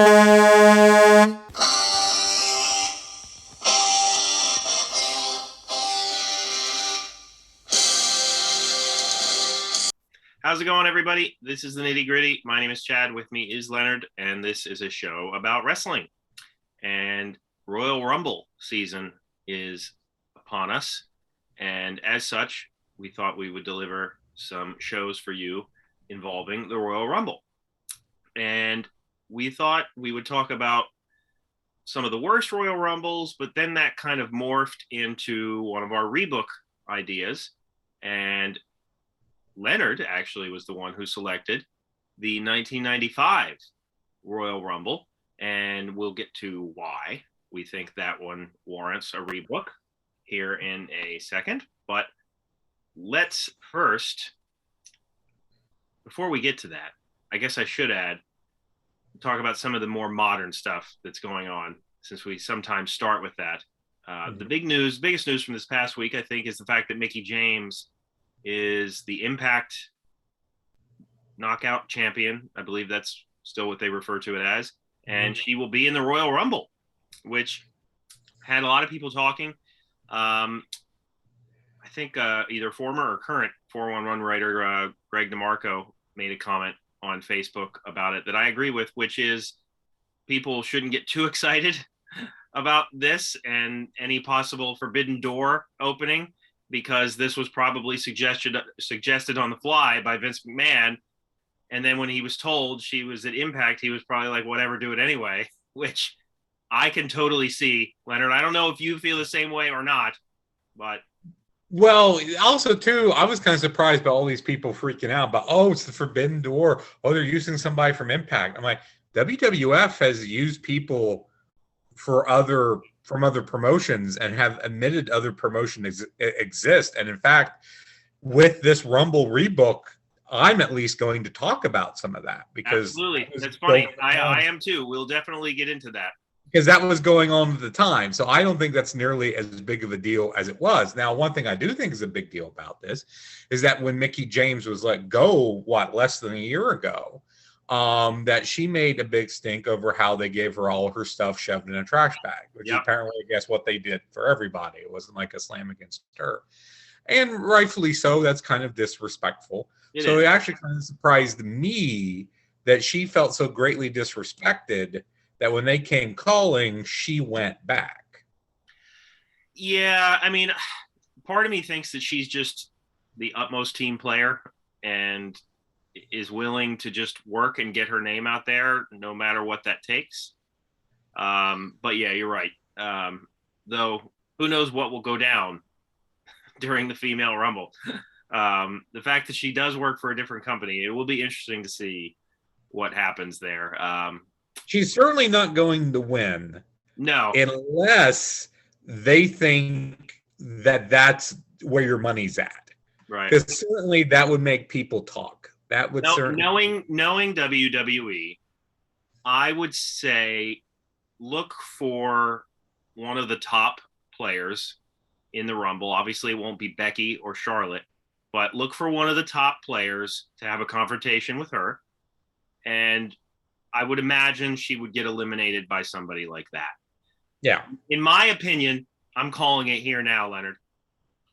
How's it going, everybody? This is the Nitty Gritty. My name is Chad. With me is Leonard, and this is a show about wrestling. And Royal Rumble season is upon us. And as such, we thought we would deliver some shows for you involving the Royal Rumble. And we thought we would talk about some of the worst Royal Rumbles, but then that kind of morphed into one of our rebook ideas. And Leonard actually was the one who selected the 1995 Royal Rumble, and we'll get to why we think that one warrants a rebook here in a second. But let's first, before we get to that, I guess I should talk about some of the more modern stuff that's going on, since we sometimes start with that. The biggest news from this past week, I think, is the fact that Mickie James is the Impact Knockout Champion. I believe that's still what they refer to it as. And she will be in the Royal Rumble, which had a lot of people talking. I think either former or current 411 writer Greg DeMarco made a comment on Facebook about it that I agree with, which is people shouldn't get too excited about this and any possible forbidden door opening, because this was probably suggested on the fly by Vince McMahon. And then when he was told she was at Impact, he was probably like, whatever, do it anyway, which I can totally see. Leonard, I don't know if you feel the same way or not, but. Well, also, too, I was kind of surprised by all these people freaking out about, oh, it's the forbidden door. Oh, they're using somebody from Impact. I'm like, WWF has used people from other promotions and have admitted other promotions exist. And in fact, with this Rumble rebook, I'm at least going to talk about some of that, because absolutely, that's funny. I am too. We'll definitely get into that, because that was going on at the time. So I don't think that's nearly as big of a deal as it was. Now, one thing I do think is a big deal about this is that when Mickie James was let go, less than a year ago, that she made a big stink over how they gave her all of her stuff shoved in a trash bag, which is apparently, I guess, what they did for everybody. It wasn't like a slam against her. And rightfully so, that's kind of disrespectful. It actually kind of surprised me that she felt so greatly disrespected that when they came calling, she went back. Yeah, I mean, part of me thinks that she's just the utmost team player and is willing to just work and get her name out there no matter what that takes. But yeah, you're right. Though who knows what will go down during the female Rumble. The fact that she does work for a different company, it will be interesting to see what happens there. She's certainly not going to win. No. Unless they think that that's where your money's at. Right. Because certainly that would make people talk. That would knowing WWE, I would say look for one of the top players in the Rumble. Obviously, it won't be Becky or Charlotte, but look for one of the top players to have a confrontation with her. And I would imagine she would get eliminated by somebody like that. Yeah. In my opinion, I'm calling it here now, Leonard.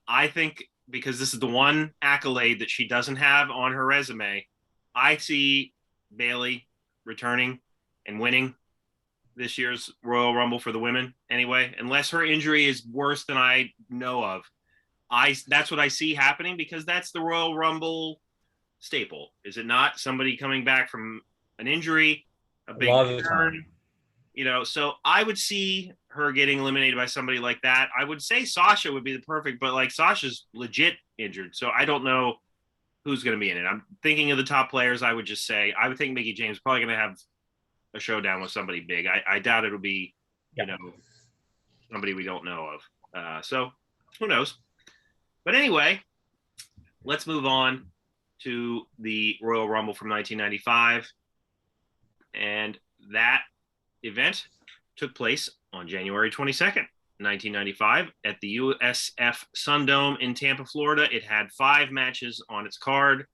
I think because this is the one accolade that she doesn't have on her resume, I see Bayley returning and winning this year's Royal Rumble for the women anyway, unless her injury is worse than I know of. That's what I see happening, because that's the Royal Rumble staple. Is it not? Somebody coming back from an injury, a big return, so I would see her getting eliminated by somebody like that. I would say Sasha would be the perfect, but like Sasha's legit injured, so I don't know who's going to be in it. I'm thinking of the top players. I would just say I would think Mickie James is probably going to have a showdown with somebody big. I doubt it'll be somebody we don't know of. So who knows? But anyway, let's move on to the Royal Rumble from 1995. And that event took place on January 22nd, 1995 at the USF Sundome in Tampa, Florida. It had 5 matches on its card,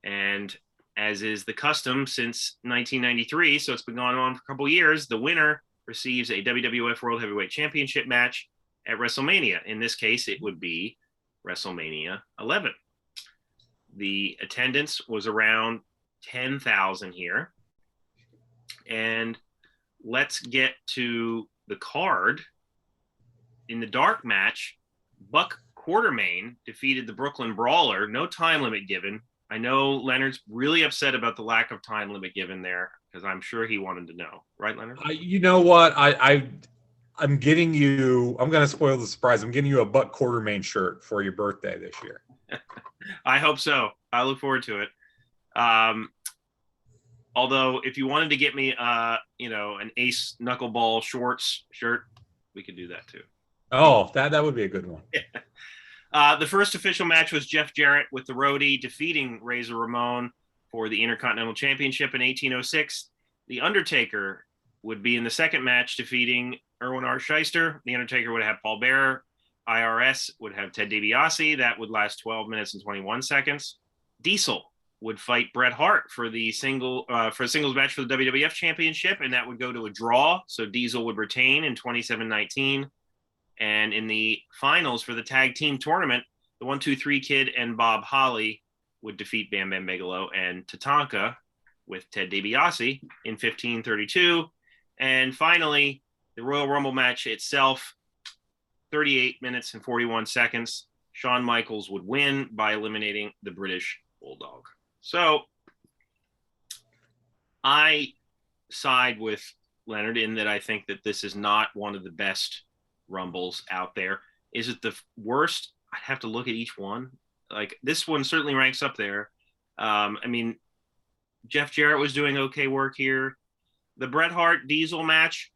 and as is the custom since 1993, so it's been going on for a couple years, the winner receives a WWF World Heavyweight Championship match at WrestleMania. In this case, it would be WrestleMania 11. The attendance was around 10,000 here. And let's get to the card. In the dark match, Buck Quartermain defeated the Brooklyn Brawler. No time limit given. I know Leonard's really upset about the lack of time limit given there because I'm sure he wanted to know. Right, Leonard? You know what? I'm getting you. I'm going to spoil the surprise. I'm getting you a Buck Quartermain shirt for your birthday this year. I hope so. I look forward to it. Although, if you wanted to get me, an Ace Knuckleball Shorts shirt, we could do that too. Oh, that would be a good one. The first official match was Jeff Jarrett with the Roadie defeating Razor Ramon for the Intercontinental Championship in 1806. The Undertaker would be in the second match defeating Erwin R. Shyster. The Undertaker would have Paul Bearer. IRS would have Ted DiBiase. That would last 12 minutes and 21 seconds. Diesel would fight Bret Hart for the singles match for the WWF Championship, and that would go to a draw. So Diesel would retain in 27-19. And in the finals for the tag team tournament, the 1-2-3 Kid and Bob Holly would defeat Bam Bam Bigelow and Tatanka with Ted DiBiase in 15-32. And finally, the Royal Rumble match itself, 38 minutes and 41 seconds. Shawn Michaels would win by eliminating the British Bulldog. So I side with Leonard in that I think that this is not one of the best Rumbles out there. Is it the worst? I'd have to look at each one. Like, this one certainly ranks up there. Jeff Jarrett was doing okay work here. The Bret Hart Diesel match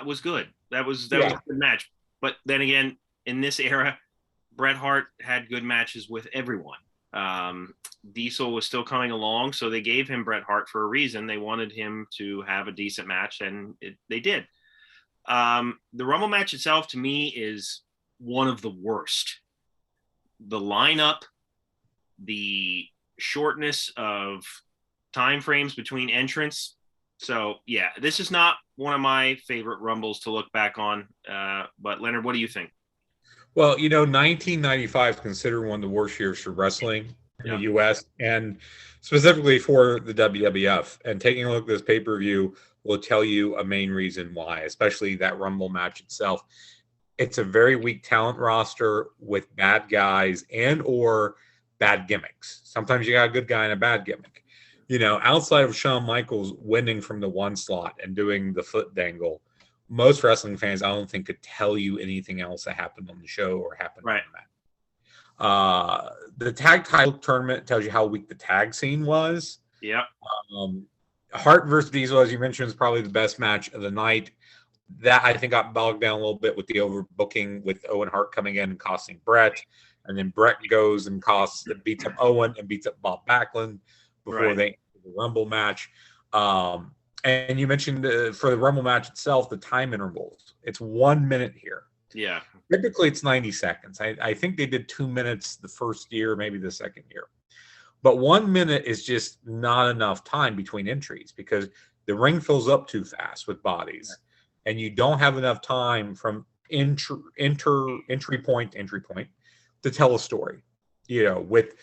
was good. That was a good match. But then again, in this era, Bret Hart had good matches with everyone. Diesel was still coming along, so they gave him Bret Hart for a reason. They wanted him to have a decent match, and they did. The Rumble match itself, to me, is one of the worst. The lineup, the shortness of time frames between entrants. So, yeah, this is not one of my favorite Rumbles to look back on. But, Leonard, what do you think? Well, 1995 is considered one of the worst years for wrestling in the U.S. and specifically for the WWF. And taking a look at this pay-per-view will tell you a main reason why, especially that Rumble match itself. It's a very weak talent roster with bad guys and or bad gimmicks. Sometimes you got a good guy and a bad gimmick. Outside of Shawn Michaels winning from the one slot and doing the foot dangle, most wrestling fans, I don't think, could tell you anything else that happened on the show or happened on the match. The tag title tournament tells you how weak the tag scene was. Yeah. Hart versus Diesel, as you mentioned, is probably the best match of the night. That, I think, got bogged down a little bit with the overbooking with Owen Hart coming in and costing Bret. And then Bret goes and beats up Owen and beats up Bob Backlund before they enter the Rumble match. And you mentioned for the Rumble match itself, the time intervals. It's 1 minute here. Yeah. Typically, it's 90 seconds. I think they did 2 minutes the first year, maybe the second year. But 1 minute is just not enough time between entries because the ring fills up too fast with bodies. And you don't have enough time from entry point to tell a story. With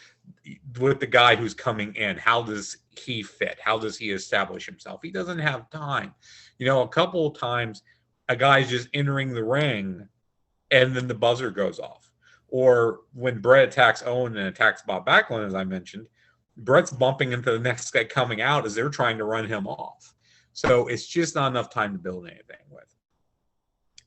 the guy who's coming in, how does he fit? How does he establish himself? He doesn't have time. A couple of times a guy's just entering the ring and then the buzzer goes off. Or when Bret attacks Owen and attacks Bob Backlund, as I mentioned, Bret's bumping into the next guy coming out as they're trying to run him off. So it's just not enough time to build anything with.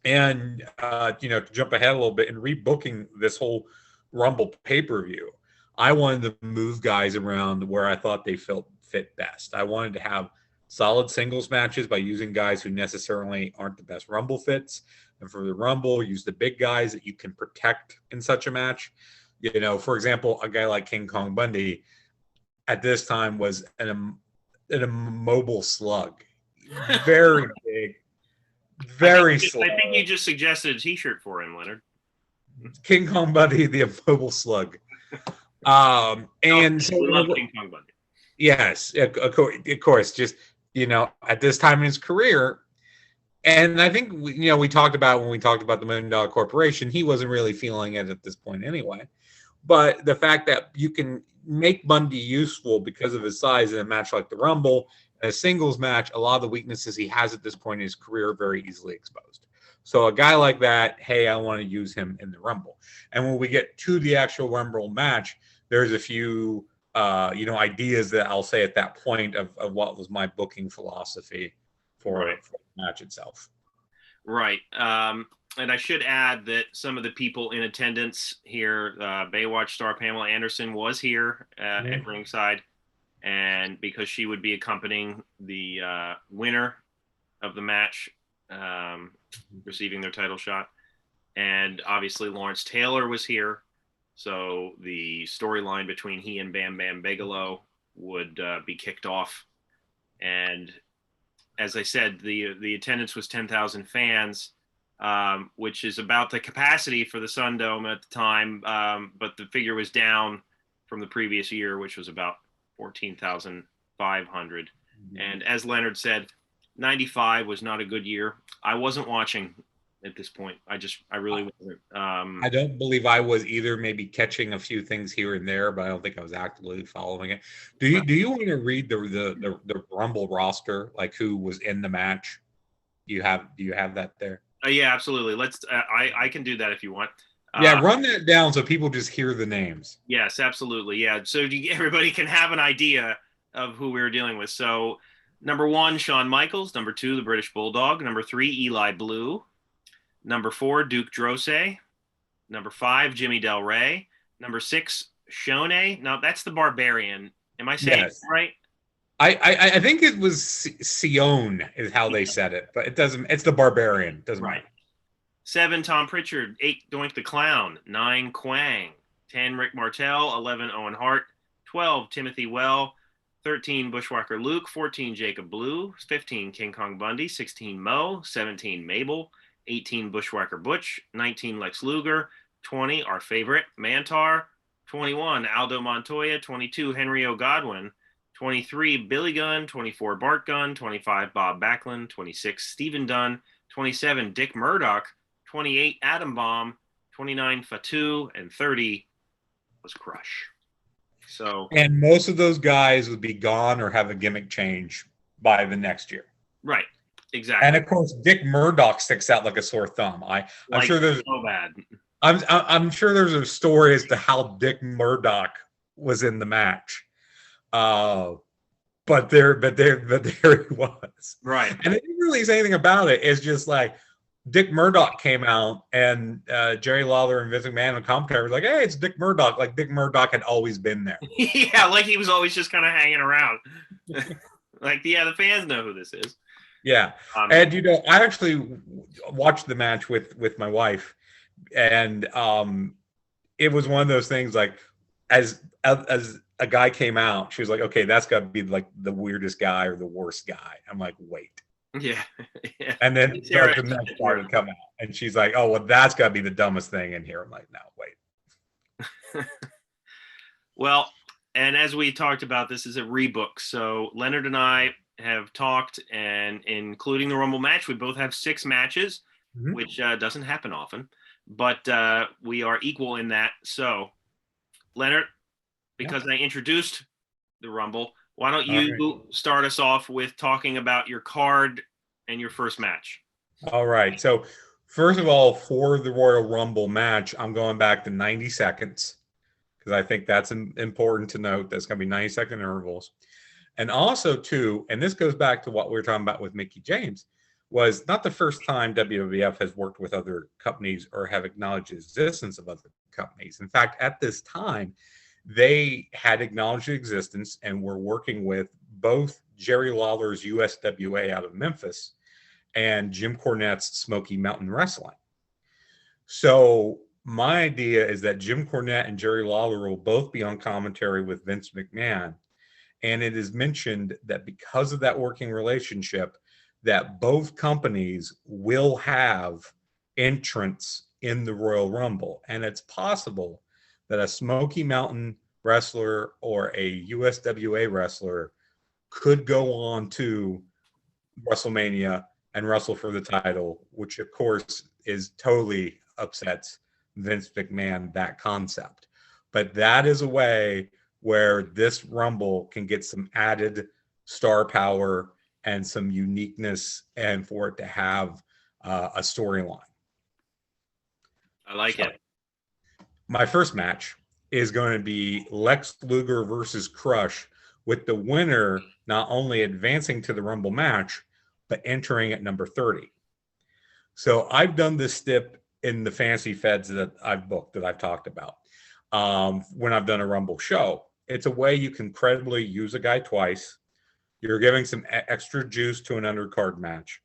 And, to jump ahead a little bit and rebooking this whole Rumble pay-per-view, I wanted to move guys around where I thought they fit best. I wanted to have solid singles matches by using guys who necessarily aren't the best Rumble fits. And for the Rumble, use the big guys that you can protect in such a match. For example, a guy like King Kong Bundy at this time was an immobile slug. Very big, very slow. I think you just suggested a T-shirt for him, Leonard. King Kong Bundy, the immobile slug. And so, we love King Kong Bundy. Yes, of course. Just at this time in his career, and I think we talked about when we talked about the $1 Million Corporation, he wasn't really feeling it at this point anyway. But the fact that you can make Bundy useful because of his size in a match like the Rumble, in a singles match, a lot of the weaknesses he has at this point in his career are very easily exposed. So a guy like that, hey, I want to use him in the Rumble. And when we get to the actual Rumble match, there's a few ideas that I'll say at that point of what was my booking philosophy for the match itself. Right. And I should add that some of the people in attendance here, Baywatch star Pamela Anderson was here at ringside, and because she would be accompanying the winner of the match, receiving their title shot. And obviously Lawrence Taylor was here. So the storyline between he and Bam Bam Bigelow would be kicked off. And as I said, the attendance was 10,000 fans, which is about the capacity for the Sun Dome at the time. But the figure was down from the previous year, which was about 14,500. Mm-hmm. And as Leonard said, 95 was not a good year. I wasn't watching at this point. I really wasn't. I don't believe I was either. Maybe catching a few things here and there, but I don't think I was actively following it. Do you want to read the Rumble roster, like who was in the match? Do you have that there? Yeah, absolutely. Let's. I can do that if you want. Yeah, run that down so people just hear the names. Yes, absolutely. Yeah, so everybody can have an idea of who we were dealing with. So, number 1, Shawn Michaels. Number 2, the British Bulldog. Number 3, Eli Blue. Number 4, Duke Drose. Number 5, Jimmy Del Rey. Number 6, Shone. Now, that's the Barbarian. Am I saying it right? I think it was Sion is how they said it, but it doesn't. It's the Barbarian. It doesn't matter. 7, Tom Pritchard. 8, Doink the Clown. 9, Quang. 10, Rick Martel. 11, Owen Hart. 12, Timothy Well. 13, Bushwhacker Luke. 14, Jacob Blue. 15, King Kong Bundy. 16, Mo. 17, Mabel. 18, Bushwhacker Butch. 19, Lex Luger. 20, our favorite, Mantar. 21, Aldo Montoya. 22, Henry O. Godwin. 23, Billy Gunn. 24, Bart Gunn. 25, Bob Backlund. 26, Stephen Dunn. 27, Dick Murdoch. 28, Adam Bomb. 29, Fatu. And 30 was Crush. And most of those guys would be gone or have a gimmick change by the next year. Right. Exactly. And of course, Dick Murdoch sticks out like a sore thumb. I'm sure there's so bad. I'm sure there's a story as to how Dick Murdoch was in the match. But there he was. Right. And they didn't really say anything about it. It's just like Dick Murdoch came out, and Jerry Lawler and Vince McMahon and commentary was like, "Hey, it's Dick Murdoch." Like Dick Murdoch had always been there. Yeah, like he was always just kind of hanging around. Like, yeah, the fans know who this is. Yeah, and I actually watched the match with my wife, and it was one of those things like as a guy came out, she was like, "Okay, that's got to be like the weirdest guy or the worst guy." I'm like, "Wait." Yeah. And then the next part would come out, and she's like, "Oh, well, that's got to be the dumbest thing in here." I'm like, "No, wait." Well, and as we talked about, this is a rebook. So Leonard and I have talked, and including the Rumble match, we both have 6 matches, which doesn't happen often, but we are equal in that. So, Leonard, because I introduced the Rumble, why don't you start us off with talking about your card and your first match? All right. So, first of all, for the Royal Rumble match, I'm going back to 90 seconds because I think that's important to note. That's going to be 90-second intervals. And also, too, and this goes back to what we were talking about with Mickie James, was not the first time WWF has worked with other companies or have acknowledged the existence of other companies. In fact, at this time, they had acknowledged the existence and were working with both Jerry Lawler's USWA out of Memphis and Jim Cornette's Smoky Mountain Wrestling. So my idea is that Jim Cornette and Jerry Lawler will both be on commentary with Vince McMahon. And it is mentioned that because of that working relationship, that both companies will have entrants in the Royal Rumble. And it's possible that a Smoky Mountain wrestler or a USWA wrestler could go on to WrestleMania and wrestle for the title, which of course is totally upsets Vince McMahon, that concept. But that is a way where this Rumble can get some added star power and some uniqueness, and for it to have a storyline. I like it. My first match is going to be Lex Luger versus Crush, with the winner not only advancing to the Rumble match, but entering at number 30. So I've done this stip in the fantasy feds that I've booked, that I've talked about. When I've done a Rumble show, it's a way you can credibly use a guy twice. You're giving some extra juice to an undercard match.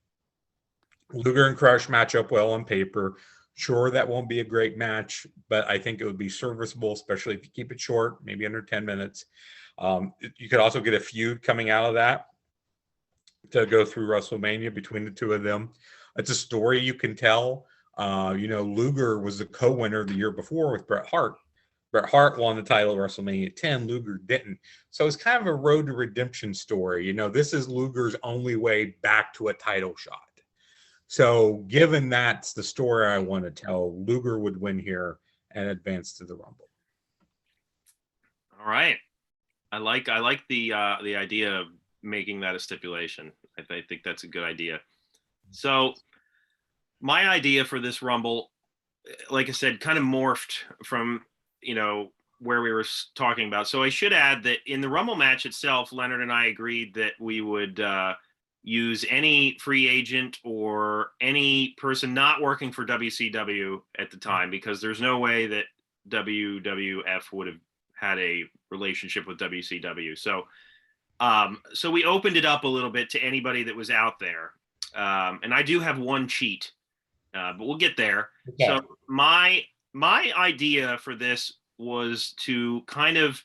Luger and Crush match up well on paper. Sure, that won't be a great match, but I think it would be serviceable, especially if you keep it short, maybe under 10 minutes. You could also get a feud coming out of that to go through WrestleMania between the two of them. It's a story you can tell. Luger was the co-winner the year before with Bret Hart. Bret Hart won the title at WrestleMania 10. Luger didn't. So it's kind of a road to redemption story. This is Luger's only way back to a title shot. So given that's the story I want to tell, Luger would win here and advance to the Rumble. All right. I like the idea of making that a stipulation. I think that's a good idea. So my idea for this Rumble, like I said, kind of morphed from, where we were talking about. So I should add that in the Rumble match itself, Leonard and I agreed that we would use any free agent or any person not working for WCW at the time, because there's no way that WWF would have had a relationship with WCW. So we opened it up a little bit to anybody that was out there. And I do have one cheat, but we'll get there. Okay. So my idea for this was to kind of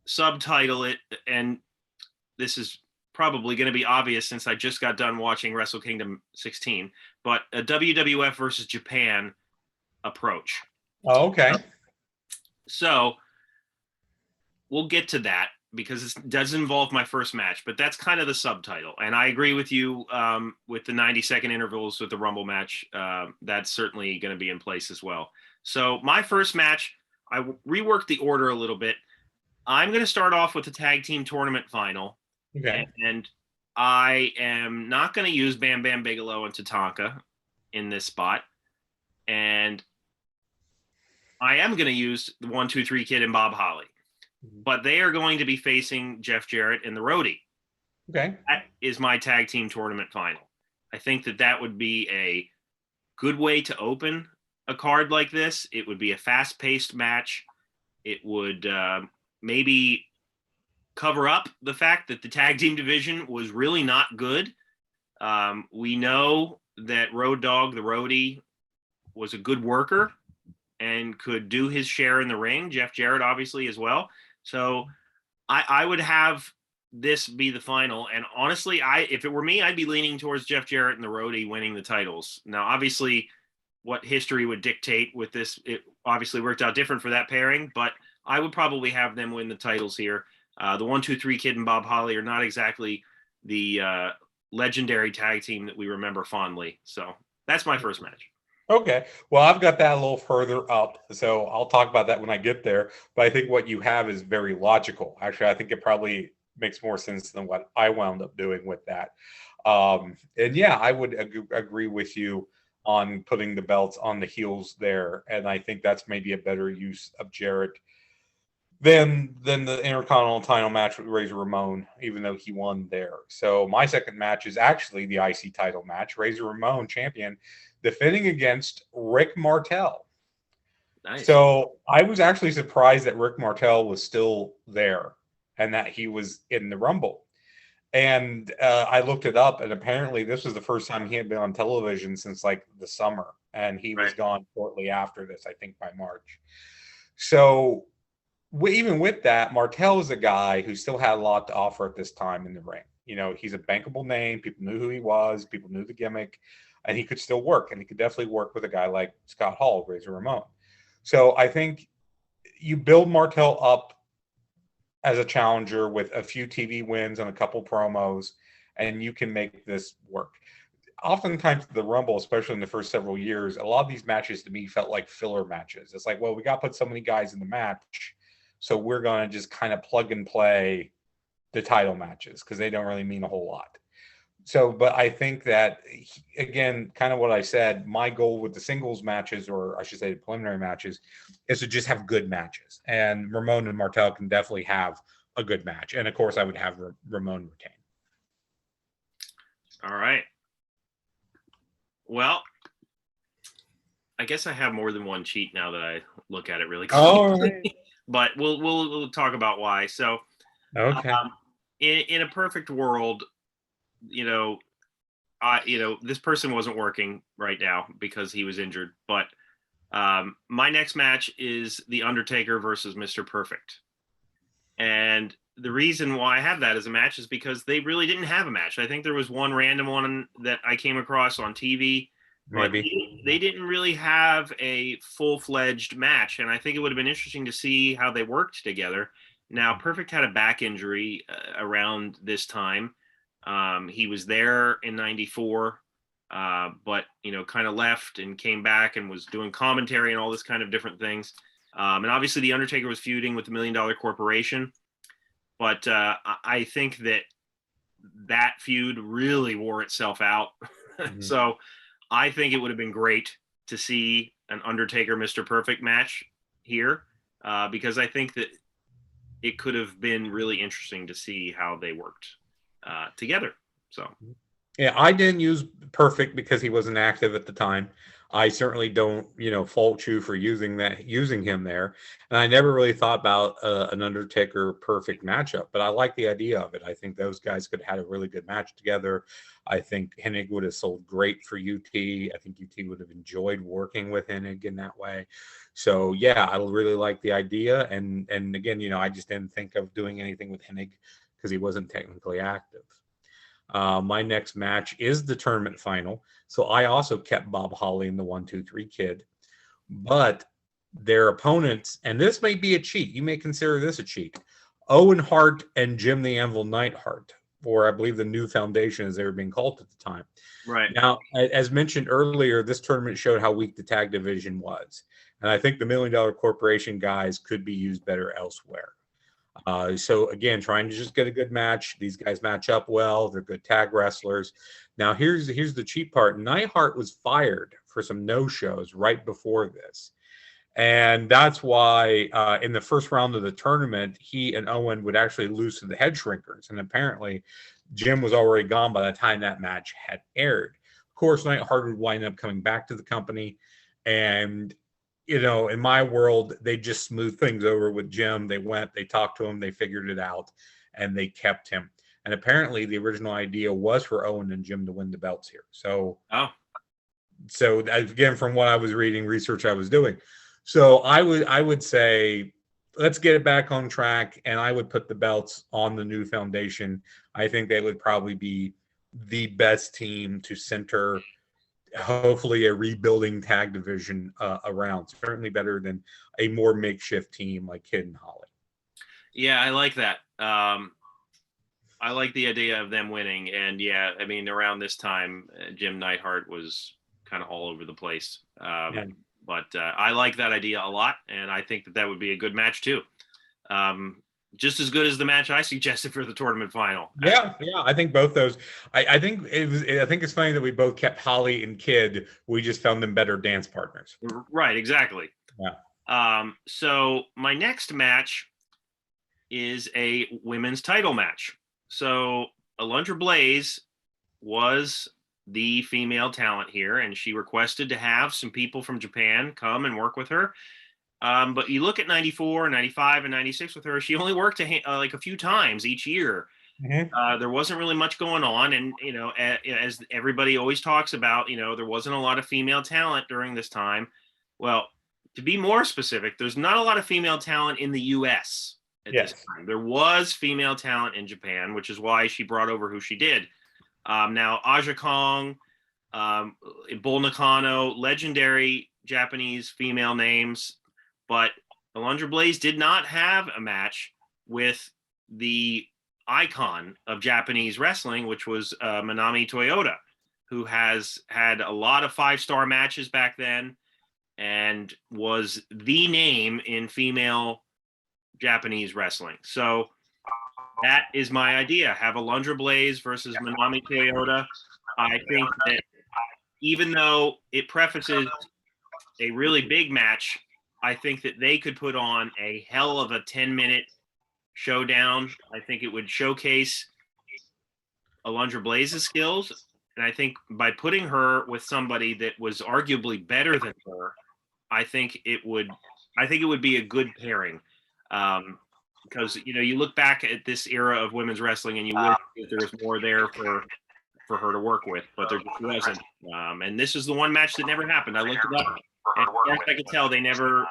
subtitle it, and this is probably going to be obvious since I just got done watching Wrestle Kingdom 16, but a WWF versus Japan approach. Oh, okay. So we'll get to that because it does involve my first match, but that's kind of the subtitle. And I agree with you with the 90-second intervals with the Rumble match. That's certainly going to be in place as well. So my first match, I reworked the order a little bit. I'm going to start off with the tag team tournament final. Okay. And I am not going to use Bam Bam Bigelow and Tatanka in this spot. And I am going to use the 1, 2, 3 Kid and Bob Holly. Mm-hmm. But they are going to be facing Jeff Jarrett and the Roadie. Okay. That is my tag team tournament final. I think that would be a good way to open a card like this. It would be a fast-paced match. It would maybe cover up the fact that the tag team division was really not good. We know that Road Dogg, the Roadie, was a good worker and could do his share in the ring. Jeff Jarrett, obviously, as well. So I would have this be the final. And honestly, if it were me, I'd be leaning towards Jeff Jarrett and the Roadie winning the titles. Now, obviously, what history would dictate with this, it obviously worked out different for that pairing, but I would probably have them win the titles here. The 1, 2, 3 Kid and Bob Holly are not exactly the legendary tag team that we remember fondly. So that's my first match. Okay. Well, I've got that a little further up, so I'll talk about that when I get there. But I think what you have is very logical. Actually, I think it probably makes more sense than what I wound up doing with that. And yeah, I would agree with you on putting the belts on the heels there. And I think that's maybe a better use of Jarrett than the Intercontinental title match with Razor Ramon, even though he won there. So my second match is actually the IC title match. Razor Ramon, champion, defending against Rick Martel. Nice. So I was actually surprised that Rick Martel was still there and that he was in the Rumble. And I looked it up, and apparently this was the first time he had been on television since like the summer, and he was gone shortly after this, I think by March. So even with that, Martel is a guy who still had a lot to offer at this time in the ring. He's a bankable name. People knew who he was. People knew the gimmick, and he could still work. And he could definitely work with a guy like Scott Hall, Razor Ramon. So I think you build Martel up as a challenger with a few TV wins and a couple promos, and you can make this work. Oftentimes, the Rumble, especially in the first several years, a lot of these matches to me felt like filler matches. It's like, well, we got to put so many guys in the match, so we're going to just kind of plug and play the title matches because they don't really mean a whole lot. So, but I think that, again, kind of what I said, my goal with the singles matches, or I should say the preliminary matches, is to just have good matches. And Ramon and Martel can definitely have a good match. And of course, I would have Ramon retain. All right. Well, I guess I have more than one cheat now that I look at it really closely. Oh, But we'll talk about why. So, okay. In a perfect world, this person wasn't working right now because he was injured. But my next match is The Undertaker versus Mr. Perfect. And the reason why I have that as a match is because they really didn't have a match. I think there was one random one that I came across on TV. Maybe. They didn't really have a full-fledged match. And I think it would have been interesting to see how they worked together. Now, Perfect had a back injury around this time. He was there in '94, but kind of left and came back and was doing commentary and all this kind of different things. And obviously, the Undertaker was feuding with the $1 Million Corporation, but I think that feud really wore itself out. Mm-hmm. So I think it would have been great to see an Undertaker Mr. Perfect match here, because I think that it could have been really interesting to see how they worked together. So, yeah, I didn't use Perfect because he wasn't active at the time. I certainly don't, fault you for using him there. And I never really thought about an Undertaker Perfect matchup, but I like the idea of it. I think those guys could have had a really good match together. I think Hennig would have sold great for UT. I think UT would have enjoyed working with Hennig in that way. So yeah, I really like the idea. And again, I just didn't think of doing anything with Hennig because he wasn't technically active. My next match is the tournament final. So I also kept Bob Holly and the 1-2-3 Kid, but their opponents, and this may be a cheat. You may consider this a cheat. Owen Hart and Jim the Anvil Neidhart, or I believe the New Foundation as they were being called at the time. Right. Now, as mentioned earlier, this tournament showed how weak the tag division was. And I think the $1 Million Corporation guys could be used better elsewhere. So again, trying to just get a good match. These guys match up well. They're good tag wrestlers. Now here's the cheap part. Neidhart was fired for some no-shows right before this. And that's why in the first round of the tournament, he and Owen would actually lose to the Head Shrinkers. And apparently Jim was already gone by the time that match had aired. Of course, Neidhart would wind up coming back to the company. And in my world, they just smoothed things over with Jim. They went, they talked to him, they figured it out, and they kept him. And apparently the original idea was for Owen and Jim to win the belts here. So again, from what I was reading, research I was doing. So I would say, let's get it back on track, and I would put the belts on the New Foundation. I think they would probably be the best team to center hopefully a rebuilding tag division around. Certainly better than a more makeshift team like Kid and Holly. Yeah, I like that. I like the idea of them winning. And yeah, I mean, around this time, Jim Neidhart was kind of all over the place. But I like that idea a lot. And I think that would be a good match too. Just as good as the match I suggested for the tournament final. Yeah, I think both those. I think it's funny that we both kept Holly and Kid. We just found them better dance partners. Right, exactly. Yeah. So my next match is a women's title match. So Alundra Blaze was the female talent here, and she requested to have some people from Japan come and work with her. But you look at 94, 95, and 96 with her, she only worked like a few times each year. Mm-hmm. There wasn't really much going on. And, as everybody always talks about, there wasn't a lot of female talent during this time. Well, to be more specific, there's not a lot of female talent in the U.S. at this time. There was female talent in Japan, which is why she brought over who she did. Now, Aja Kong, Bull Nakano, legendary Japanese female names. But Alundra Blaze did not have a match with the icon of Japanese wrestling, which was Manami Toyota, who has had a lot of 5-star matches back then and was the name in female Japanese wrestling. So that is my idea. Have Alundra Blaze versus Manami Toyota. I think that even though it prefaces a really big match, I think that they could put on a hell of a 10-minute showdown. I think it would showcase Alundra Blaze's skills. And I think by putting her with somebody that was arguably better than her, I think it would be a good pairing. Because, you look back at this era of women's wrestling and you wish that there was more there for her to work with, but there just wasn't. And this is the one match that never happened. I looked it up, and as far as I could tell, they never.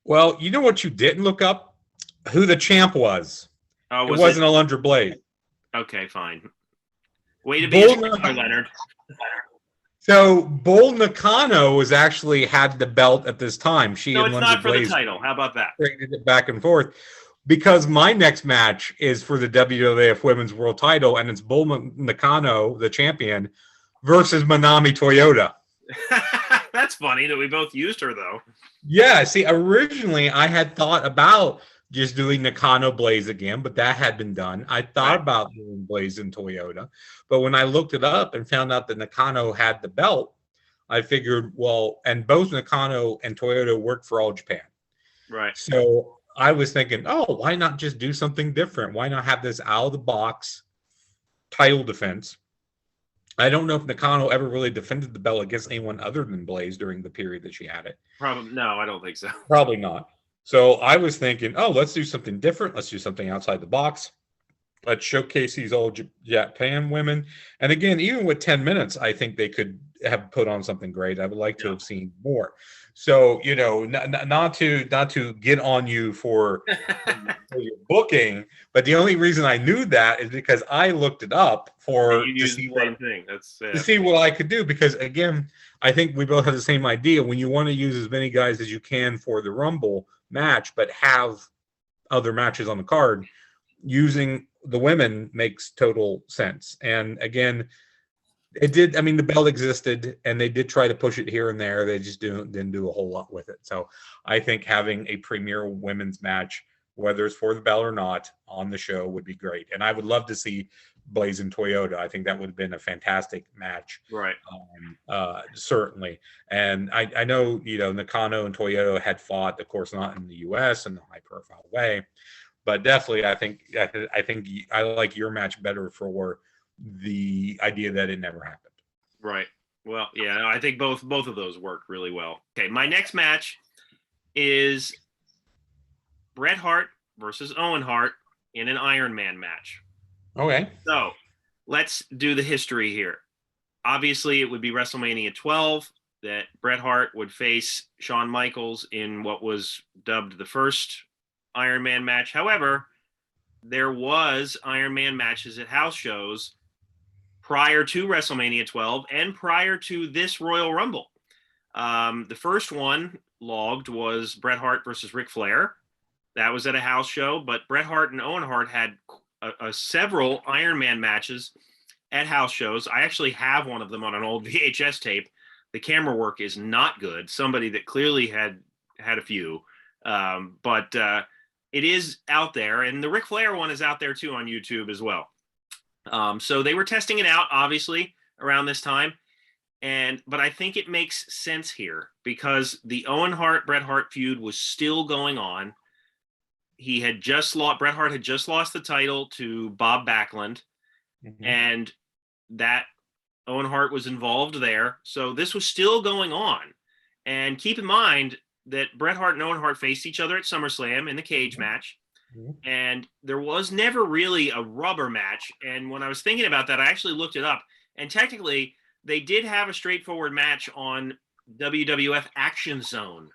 Well, you know what you didn't look up? Who the champ was. Oh, it wasn't Alundra Blaze. Okay, fine. Way to be Leonard. So Bull Nakano was actually had the belt at this time. It's not for the title. How about that? Traded it back and forth. Because my next match is for the WWF Women's World Title, and it's Bull Nakano, the champion, versus Manami Toyota. That's funny that we both used her, though. Yeah, see, originally I had thought about just doing Nakano Blaze again, but that had been done. I thought about doing Blaze and Toyota, but when I looked it up and found out that Nakano had the belt, I figured, well, and both Nakano and Toyota worked for All Japan. Right. So I was thinking, oh, why not just do something different? Why not have this out of the box title defense? I don't know if Nakano ever really defended the belt against anyone other than Blaze during the period that she had it. Probably no, I don't think so. Probably not. So I was thinking, oh, let's do something different. Let's do something outside the box. Let's showcase these old Japan women. And again, even with 10 minutes, I think they could have put on something great. I would like to have seen more. So, not to get on you for your booking, but the only reason I knew that is because I looked it up to see what I could do. Because again, I think we both have the same idea. When you want to use as many guys as you can for the Rumble match, but have other matches on the card, using the women makes total sense. And again, it did. I mean, the belt existed, and they did try to push it here and there. They just didn't do a whole lot with it. So I think having a premier women's match, whether it's for the belt or not, on the show would be great. And I would love to see Blaze and Toyota. I think that would have been a fantastic match. Right. Certainly. And I know, Nakano and Toyota had fought, of course, not in the U.S. in a high-profile way. But definitely, I think I like your match better for the idea that it never happened. Right. Well, yeah, I think both of those worked really well. Okay, my next match is Bret Hart versus Owen Hart in an Iron Man match. Okay. So let's do the history here. Obviously, it would be WrestleMania 12 that Bret Hart would face Shawn Michaels in what was dubbed the first Iron Man match. However, there was Iron Man matches at house shows prior to WrestleMania 12 and prior to this Royal Rumble. The first one logged was Bret Hart versus Ric Flair. That was at a house show, but Bret Hart and Owen Hart had several Iron Man matches at house shows. I actually have one of them on an old VHS tape. The camera work is not good. Somebody that clearly had a few, but it is out there, and the Ric Flair one is out there too on YouTube as well. So they were testing it out, obviously, around this time. But I think it makes sense here because the Owen Hart, Bret Hart feud was still going on. Bret Hart had just lost the title to Bob Backlund, and that Owen Hart was involved there. So this was still going on. And keep in mind that Bret Hart and Owen Hart faced each other at SummerSlam in the cage match. And there was never really a rubber match. And when I was thinking about that, I actually looked it up. And technically, they did have a straightforward match on WWF Action Zone.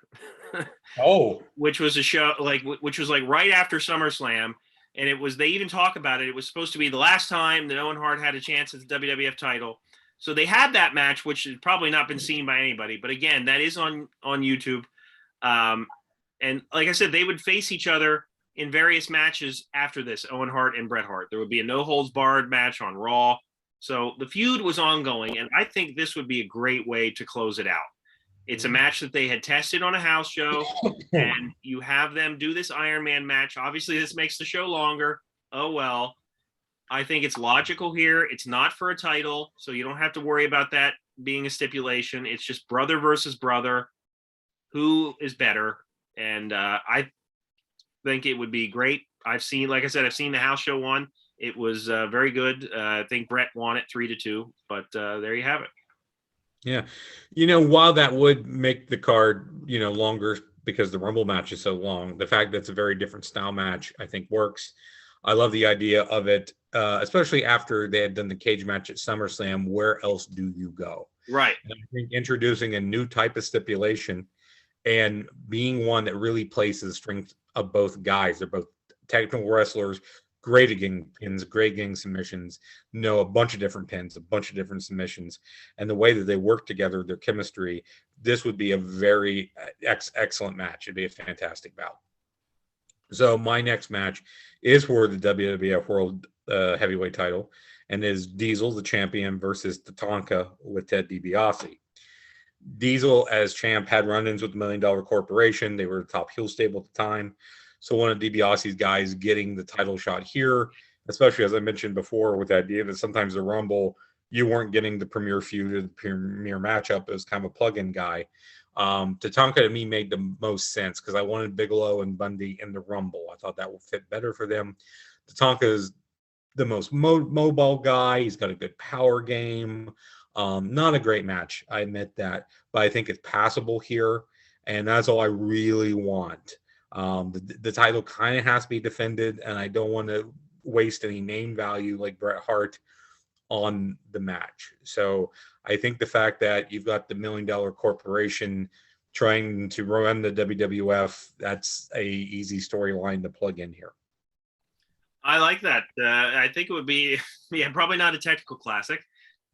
Which was a show which was right after SummerSlam. And they even talk about it. It was supposed to be the last time that Owen Hart had a chance at the WWF title. So they had that match, which has probably not been seen by anybody. But again, that is on YouTube. And like I said, they would face each other in various matches after this, Owen Hart and Bret Hart. There would be a no-holds-barred match on Raw. So the feud was ongoing, and I think this would be a great way to close it out. It's a match that they had tested on a house show, and you have them do this Iron Man match. Obviously, this makes the show longer. Oh, well. I think it's logical here. It's not for a title, so you don't have to worry about that being a stipulation. It's just brother versus brother. Who is better? And I think it would be great. Like I said, I've seen the house show one. It was very good. I think Bret won it 3-2, but there you have it. Yeah. While that would make the card, longer because the Rumble match is so long, the fact that it's a very different style match, I think works. I love the idea of it, especially after they had done the cage match at SummerSlam. Where else do you go? Right. And I think introducing a new type of stipulation and being one that really plays to the strength of both guys. They're both technical wrestlers, great at getting pins, great getting submissions, know a bunch of different pins, a bunch of different submissions, and the way that they work together, their chemistry, this would be a very excellent match. It'd be a fantastic bout. So my next match is for the WWF World Heavyweight title, and is Diesel, the champion, versus Tatanka with Ted DiBiase. Diesel, as champ, had run-ins with the $1 Million Corporation. They were the top heel stable at the time. So one of DiBiase's guys getting the title shot here, especially as I mentioned before, with the idea that sometimes the Rumble, you weren't getting the premier feud or the premier matchup. It was kind of a plug-in guy. Tatanka to me made the most sense because I wanted Bigelow and Bundy in the Rumble. I thought that would fit better for them. Tatanka is the most mobile guy. He's got a good power game. Not a great match, I admit that, but I think it's passable here, and that's all I really want. The title kind of has to be defended, and I don't want to waste any name value like Bret Hart on the match. So I think the fact that you've got the $1 Million Corporation trying to run the WWF, that's a easy storyline to plug in here. I like that. I think it would be, probably not a technical classic,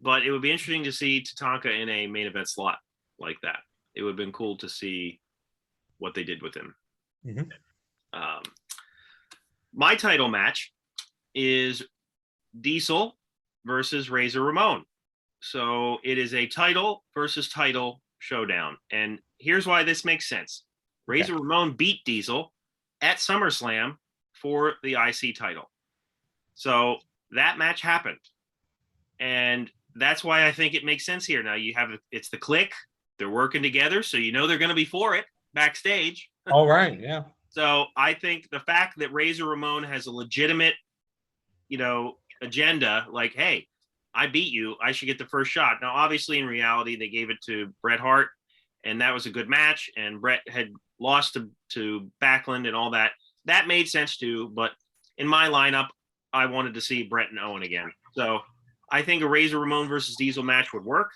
but it would be interesting to see Tatanka in a main event slot like that. It would have been cool to see what they did with him. Mm-hmm. My title match is Diesel versus Razor Ramon. So it is a title versus title showdown. And here's why this makes sense. Razor Ramon beat Diesel at SummerSlam for the IC title. So that match happened. And that's why I think it makes sense here. Now it's the Clique. They're working together. So they're going to be for it backstage. All right. Yeah. So I think the fact that Razor Ramon has a legitimate, agenda, like, hey, I beat you, I should get the first shot. Now, obviously, in reality, they gave it to Bret Hart, and that was a good match, and Bret had lost to Backlund and all that. That made sense too, but in my lineup, I wanted to see Bret and Owen again. So I think a Razor Ramon versus Diesel match would work.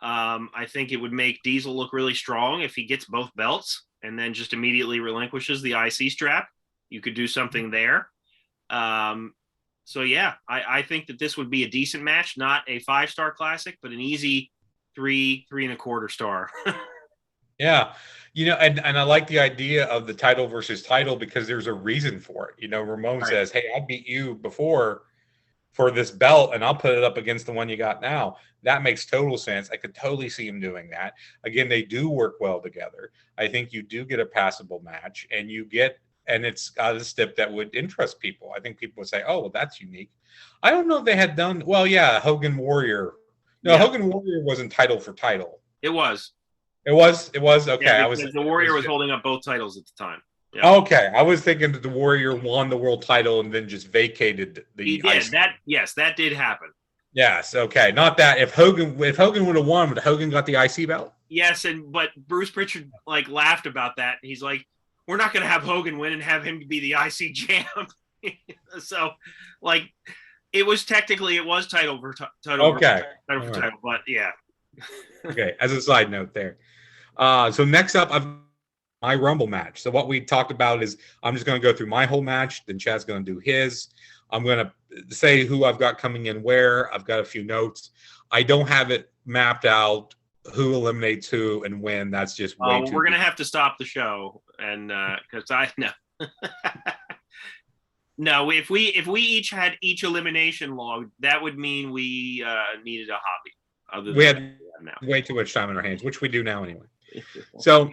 I think it would make Diesel look really strong if he gets both belts and then just immediately relinquishes the IC strap. You could do something there. So yeah, I think that this would be a decent match, not a 5-star classic, but an easy 3.25 star. Yeah. And I like the idea of the title versus title because there's a reason for it. Ramon says, hey, I beat you before for this belt and I'll put it up against the one you got now. That makes total sense. I could totally see him doing that. Again, they do work well together. I think you do get a passable match and it's got a stip that would interest people. I think people would say, oh, well, that's unique. I don't know if they had done, Hogan Warrior. No, yeah. Hogan Warrior wasn't title for title. It was. It was? Okay. Yeah, the Warrior was holding up both titles at the time. Yeah. Okay. I was thinking that the Warrior won the world title and then just vacated the He did. That did happen. Yes. Okay. Not that if Hogan would have won, would Hogan got the IC belt? Yes, but Bruce Pritchard laughed about that. He's like, we're not going to have Hogan win and have him be the IC champ. So, it was title for title. Okay. Title for title, but yeah. Okay. As a side note there. So next up, I've my Rumble match. So what we talked about is I'm just going to go through my whole match. Then Chad's going to do his. I'm going to say who I've got coming in where. I've got a few notes. I don't have it mapped out who eliminates who and when. That's just way too we're gonna deep. have to stop the show, and because I know. No, if we each had each elimination log, that would mean we needed a hobby. Other than We had now. way too much time in our hands, which we do now anyway. So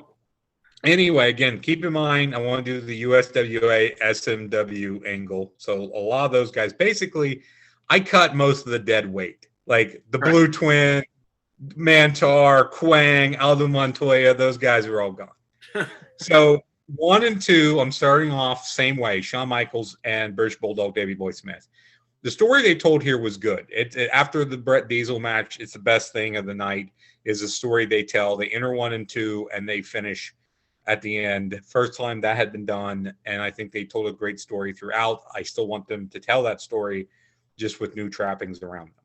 anyway, again, keep in mind, I want to do the USWA SMW angle. So a lot of those guys, basically, I cut most of the dead weight. Like the Blue Twin, Mantar, Quang, Aldo Montoya, those guys are all gone. So 1 and 2, I'm starting off same way, Shawn Michaels and British Bulldog Davey Boy Smith. The story they told here was good. After the Bret Diesel match, it's the best thing of the night, is the story they tell. They enter 1 and 2, and they finish at the end. First time that had been done, and I think they told a great story throughout. I still want them to tell that story just with new trappings around them.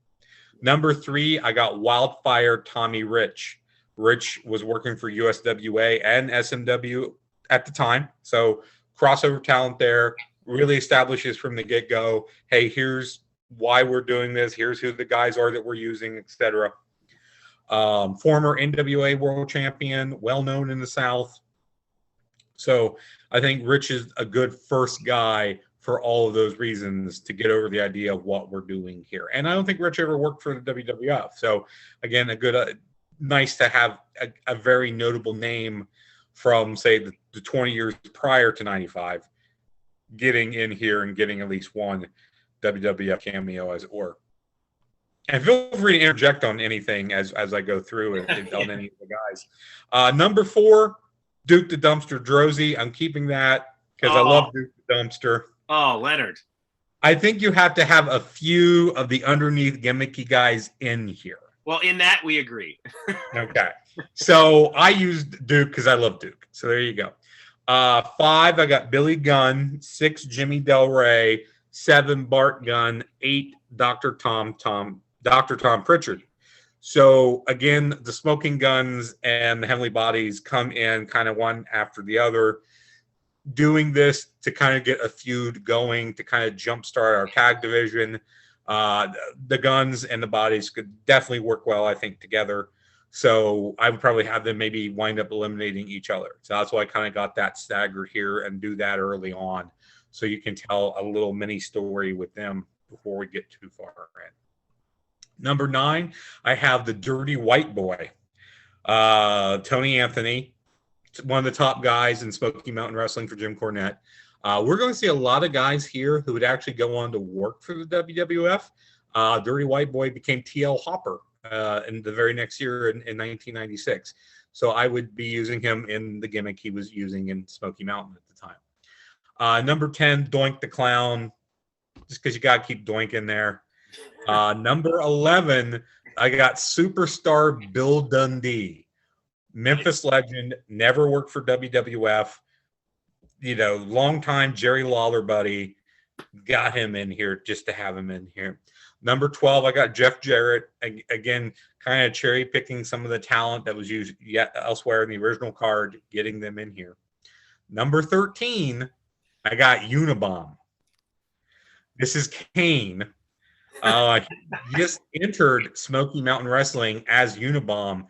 Number 3, I got Wildfire Tommy Rich. Rich was working for USWA and SMW at the time, so crossover talent there. Really establishes from the get-go, hey, here's why we're doing this, here's who the guys are that we're using, etc. Former NWA world champion, well-known in the South. So I think Rich is a good first guy for all of those reasons to get over the idea of what we're doing here. And I don't think Rich ever worked for the WWF. So again, a good, nice to have a very notable name from, say, the 20 years prior to 95, getting in here and getting at least one WWF cameo, as it were. And feel free to interject on anything as I go through and on any of the guys. Number 4, Duke the Dumpster Drozy. I'm keeping that because I love Duke the Dumpster. Oh, Leonard. I think you have to have a few of the underneath gimmicky guys in here. Well, in that we agree. Okay. So I used Duke because I love Duke. So there you go. 5, I got Billy Gunn. 6, Jimmy Del Rey. 7, Bart Gunn. 8, Dr. Tom Pritchard. So again, the Smoking Guns and the Heavenly Bodies come in kind of one after the other, doing this to kind of get a feud going, to kind of jumpstart our tag division. The Guns and the Bodies could definitely work well, I think, together. So I would probably have them maybe wind up eliminating each other. So that's why I kind of got that staggered here and do that early on, so you can tell a little mini story with them before we get too far in. Number 9, I have the Dirty White Boy, Tony Anthony, one of the top guys in Smoky Mountain Wrestling for Jim Cornette. We're going to see a lot of guys here who would actually go on to work for the WWF. Dirty White Boy became T.L. Hopper in the very next year in 1996. So I would be using him in the gimmick he was using in Smoky Mountain at the time. Number 10, Doink the Clown, just because you got to keep Doink in there. Number 11, I got Superstar Bill Dundee. Memphis legend, never worked for WWF. You know, longtime Jerry Lawler buddy. Got him in here just to have him in here. Number 12, I got Jeff Jarrett. Again, kind of cherry picking some of the talent that was used yet elsewhere in the original card, getting them in here. Number 13, I got Unabomb. This is Kane. He just entered Smoky Mountain Wrestling as Unabomb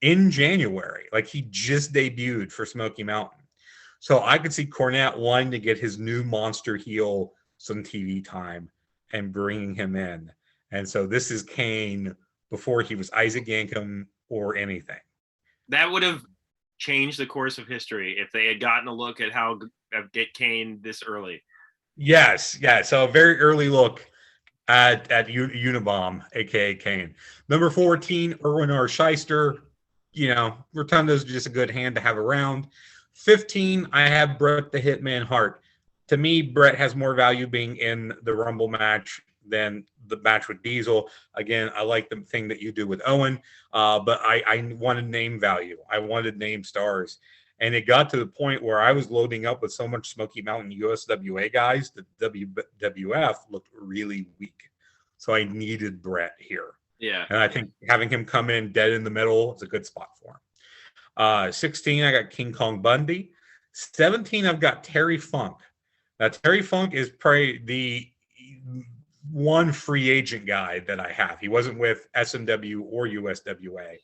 in January. Like, he just debuted for Smoky Mountain. So I could see Cornette wanting to get his new monster heel some TV time and bringing him in. And so this is Kane before he was Isaac Yankem or anything. That would have changed the course of history if they had gotten a look at how get Kane this early. Yes, yeah. So a very early look at Unabomb, aka Kane. Number 14, Erwin R. Shyster. You know, Rotundo's just a good hand to have around. 15, I have Bret the Hitman Hart. To me, Bret has more value being in the Rumble match than the match with Diesel. Again, I like the thing that you do with Owen, but I wanted name value. I wanted name stars. And it got to the point where I was loading up with so much Smoky Mountain USWA guys that WWF looked really weak. So I needed Bret here. Yeah. And I think having him come in dead in the middle is a good spot for him. 16, I got King Kong Bundy. 17, I've got Terry Funk. Now, Terry Funk is probably one free agent guy that I have. He wasn't with SMW or USWA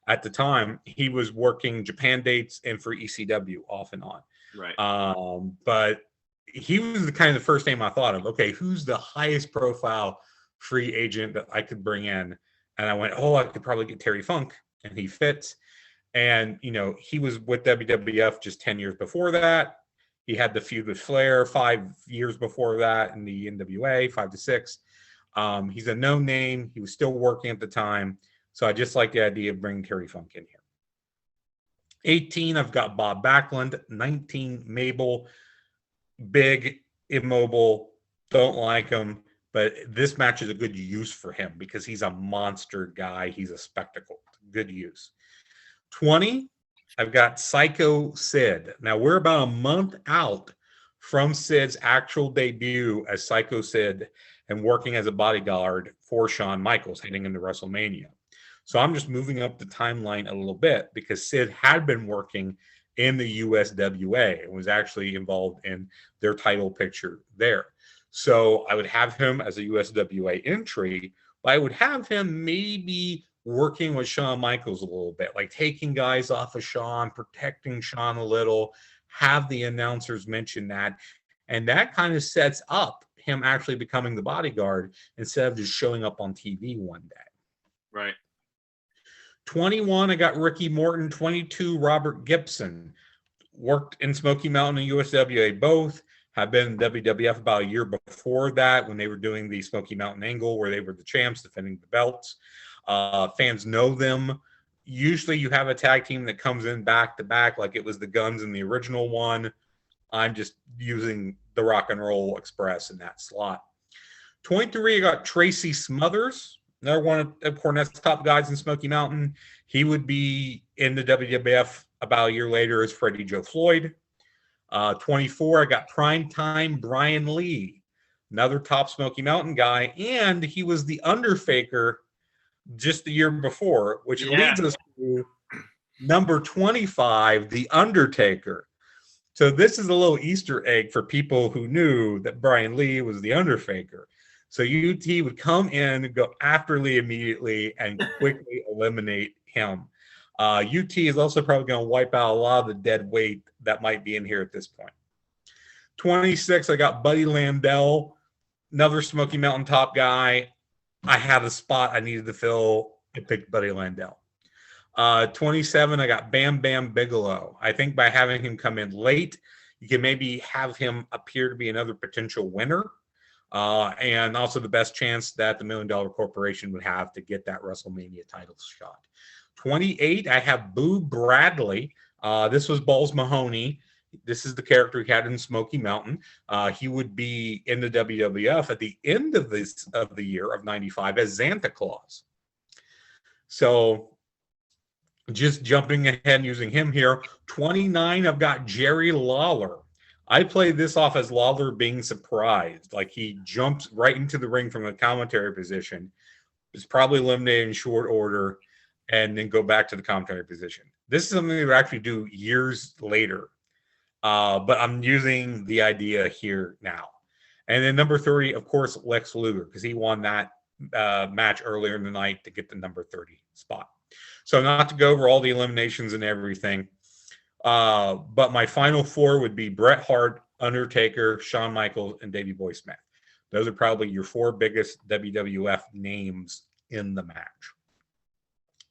at the time. He was working Japan dates and for ECW off and on. Right. But he was the kind of the first name I thought of. Okay, who's the highest profile free agent that I could bring in? And I went, oh, I could probably get Terry Funk, and he fits. And, you know, he was with WWF just 10 years before that. He had the feud with Flair 5 years before that in the NWA, 5 to 6. He's a known name. He was still working at the time. So I just like the idea of bringing Terry Funk in here. 18, I've got Bob Backlund. 19, Mabel. Big, immobile, don't like him. But this match is a good use for him because he's a monster guy. He's a spectacle. Good use. 20, I've got Psycho Sid. Now, we're about a month out from Sid's actual debut as Psycho Sid and working as a bodyguard for Shawn Michaels heading into WrestleMania. So I'm just moving up the timeline a little bit because Sid had been working in the USWA and was actually involved in their title picture there. So I would have him as a USWA entry, but I would have him maybe working with Shawn Michaels a little bit, like taking guys off of Shawn, protecting Shawn a little, have the announcers mention that. And that kind of sets up him actually becoming the bodyguard instead of just showing up on TV one day. Right. 21, I got Ricky Morton. 22, Robert Gibson. Worked in Smoky Mountain and USWA both. Have been in WWF about a year before that when they were doing the Smoky Mountain angle where they were the champs defending the belts. Fans know them. Usually you have a tag team that comes in back to back like it was the Guns in the original one. I'm just using the Rock and Roll Express in that slot. 23, I got Tracy Smothers. Another one of Cornette's top guys in Smoky Mountain. He would be in the WWF about a year later as Freddie Joe Floyd. 24, I got Primetime Brian Lee, another top Smoky Mountain guy, and he was the Underfaker just the year before, which leads us to number 25, The Undertaker. So this is a little Easter egg for people who knew that Brian Lee was the Underfaker. So UT would come in, go after Lee immediately, and quickly eliminate him. UT is also probably going to wipe out a lot of the dead weight that might be in here at this point. 26, I got Buddy Landell, another Smoky Mountain top guy. I had a spot I needed to fill. I picked Buddy Landell. 27, I got Bam Bam Bigelow. I think by having him come in late, you can maybe have him appear to be another potential winner. And also the best chance that the $1 Million Corporation would have to get that WrestleMania title shot. 28, I have Boo Bradley. This was Balls Mahoney. This is the character he had in Smoky Mountain. He would be in the WWF at the end of the year of 95 as Santa Claus. So just jumping ahead and using him here. 29, I've got Jerry Lawler. I played this off as Lawler being surprised. Like he jumps right into the ring from the commentary position. Is probably eliminated in short order and then go back to the commentary position. This is something they would actually do years later. But I'm using the idea here now. And then number 30, of course, Lex Luger, because he won that match earlier in the night to get the number 30 spot. So not to go over all the eliminations and everything, but my final four would be Bret Hart, Undertaker, Shawn Michaels, and Davey Boy Smith. Those are probably your four biggest WWF names in the match.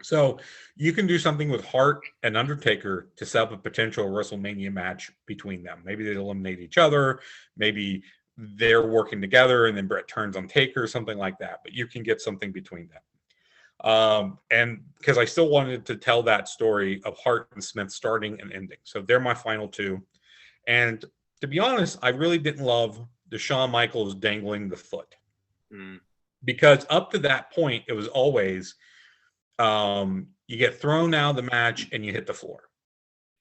So you can do something with Hart and Undertaker to set up a potential WrestleMania match between them. Maybe they eliminate each other. Maybe they're working together and then Bret turns on Taker, something like that. But you can get something between them. And because I still wanted to tell that story of Hart and Smith starting and ending. So they're my final two. And to be honest, I really didn't love the Shawn Michaels dangling the foot. Because up to that point, it was always you get thrown out of the match and you hit the floor.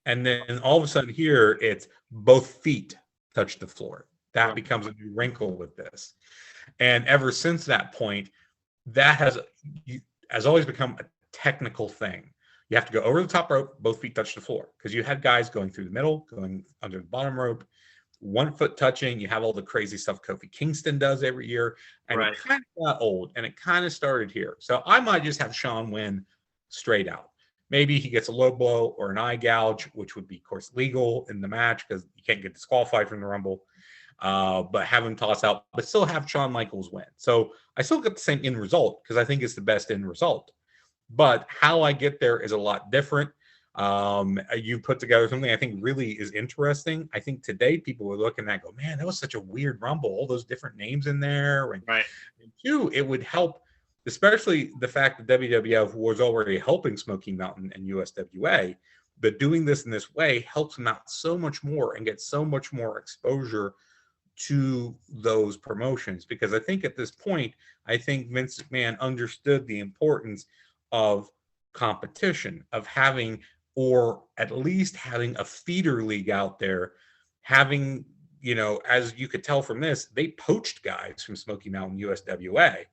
And then all of a sudden here, it's both feet touch the floor. That becomes a new wrinkle with this. And ever since that point, that has always become a technical thing. You have to go over the top rope, both feet touch the floor. Because you had guys going through the middle, going under the bottom rope. 1 foot touching. You have all the crazy stuff Kofi Kingston does every year, and Right. it kind of got old, and it kind of started here. So I might just have Sean win straight out. Maybe he gets a low blow or an eye gouge, which would be, of course, legal in the match because you can't get disqualified from the Rumble. But have him toss out, but still have Shawn Michaels win. So I still get the same end result because I think it's the best end result. But how I get there is a lot different. You put together something I think really is interesting. I think today people are looking at go, man, that was such a weird Rumble, all those different names in there. And, Right. and two, it would help, especially the fact that WWF was already helping Smoky Mountain and USWA, but doing this in this way helps them out so much more and get so much more exposure to those promotions. Because I think at this point, I think Vince McMahon understood the importance of competition, of having, or at least having a feeder league out there, having, as you could tell from this, they poached guys from Smoky Mountain USWA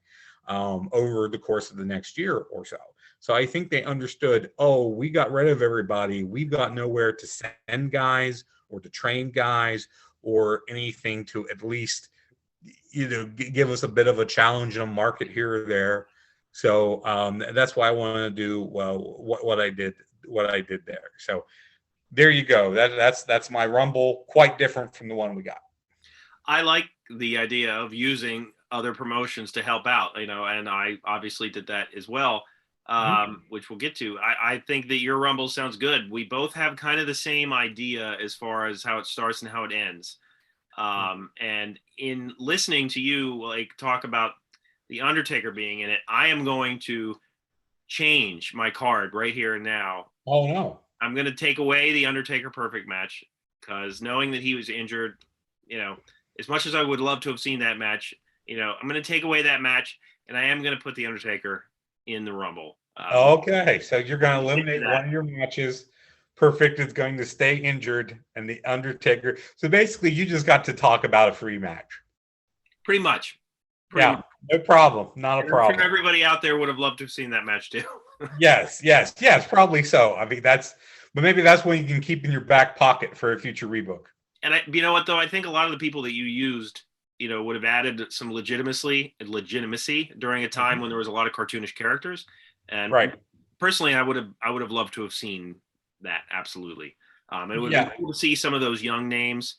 over the course of the next year or so. So I think they understood, oh, we got rid of everybody. We've got nowhere to send guys or to train guys or anything to at least, give us a bit of a challenge in a market here or there. So that's why I want to do what I did there. So there you go. That's my Rumble. Quite different from the one we got. I like the idea of using other promotions to help out, and I obviously did that as well, which we'll get to. I think that your Rumble sounds good. We both have kind of the same idea as far as how it starts and how it ends. And in listening to you talk about the Undertaker being in it, I am going to change my card right here and now. Oh no. I'm going to take away the Undertaker perfect match because knowing that he was injured, as much as I would love to have seen that match, I'm going to take away that match and I am going to put the Undertaker in the Rumble. Okay. So you're going to eliminate one of your matches. Perfect is going to stay injured and the Undertaker. So basically you just got to talk about a free match. Pretty much. No problem. Not a problem. I'm sure everybody out there would have loved to have seen that match too. Yes, probably so. I mean, but maybe that's one you can keep in your back pocket for a future rebook. And you know what, though? I think a lot of the people that you used, would have added some legitimacy during a time when there was a lot of cartoonish characters. And personally, I would have loved to have seen that. Absolutely. It would be cool to see some of those young names,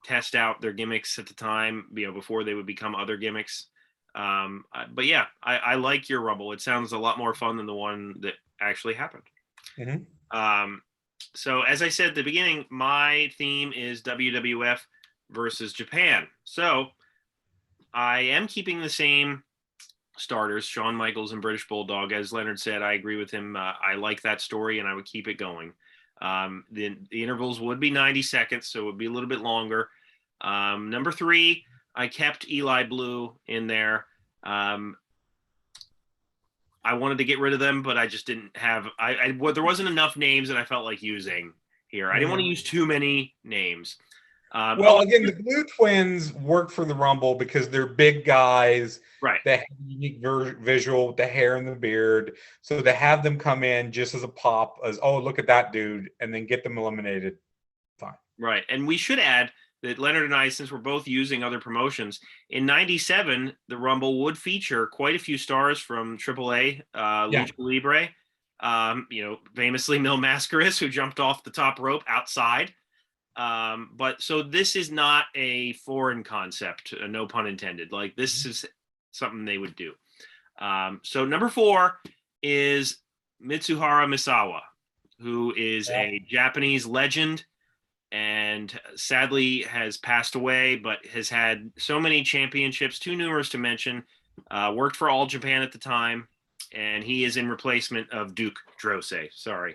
test out their gimmicks at the time, before they would become other gimmicks. But yeah, I like your Rumble. It sounds a lot more fun than the one that actually happened. Mm-hmm. So as I said at the beginning, my theme is WWF versus Japan. So I am keeping the same starters, Shawn Michaels and British Bulldog. As Leonard said, I agree with him. I like that story and I would keep it going. The intervals would be 90 seconds, so it would be a little bit longer. Number 3, I kept Eli Blue in there. I wanted to get rid of them, but I just didn't have. There wasn't enough names that I felt like using here. I didn't want to use too many names. Again, the Blue Twins work for the Rumble because they're big guys. Right. They have a unique visual with the hair and the beard. So to have them come in just as a pop, as, oh, look at that dude, and then get them eliminated, fine. Right. And we should add that Leonard and I, since we're both using other promotions, in '97, the Rumble would feature quite a few stars from AAA, Lucha Libre, famously Mil Mascaras, who jumped off the top rope outside. But so this is not a foreign concept, no pun intended. Like, this is something they would do. So number 4 is Mitsuhara Misawa, who is a Japanese legend and sadly has passed away, but has had so many championships, too numerous to mention, worked for All Japan at the time, and he is in replacement of Duke Drosei. Sorry.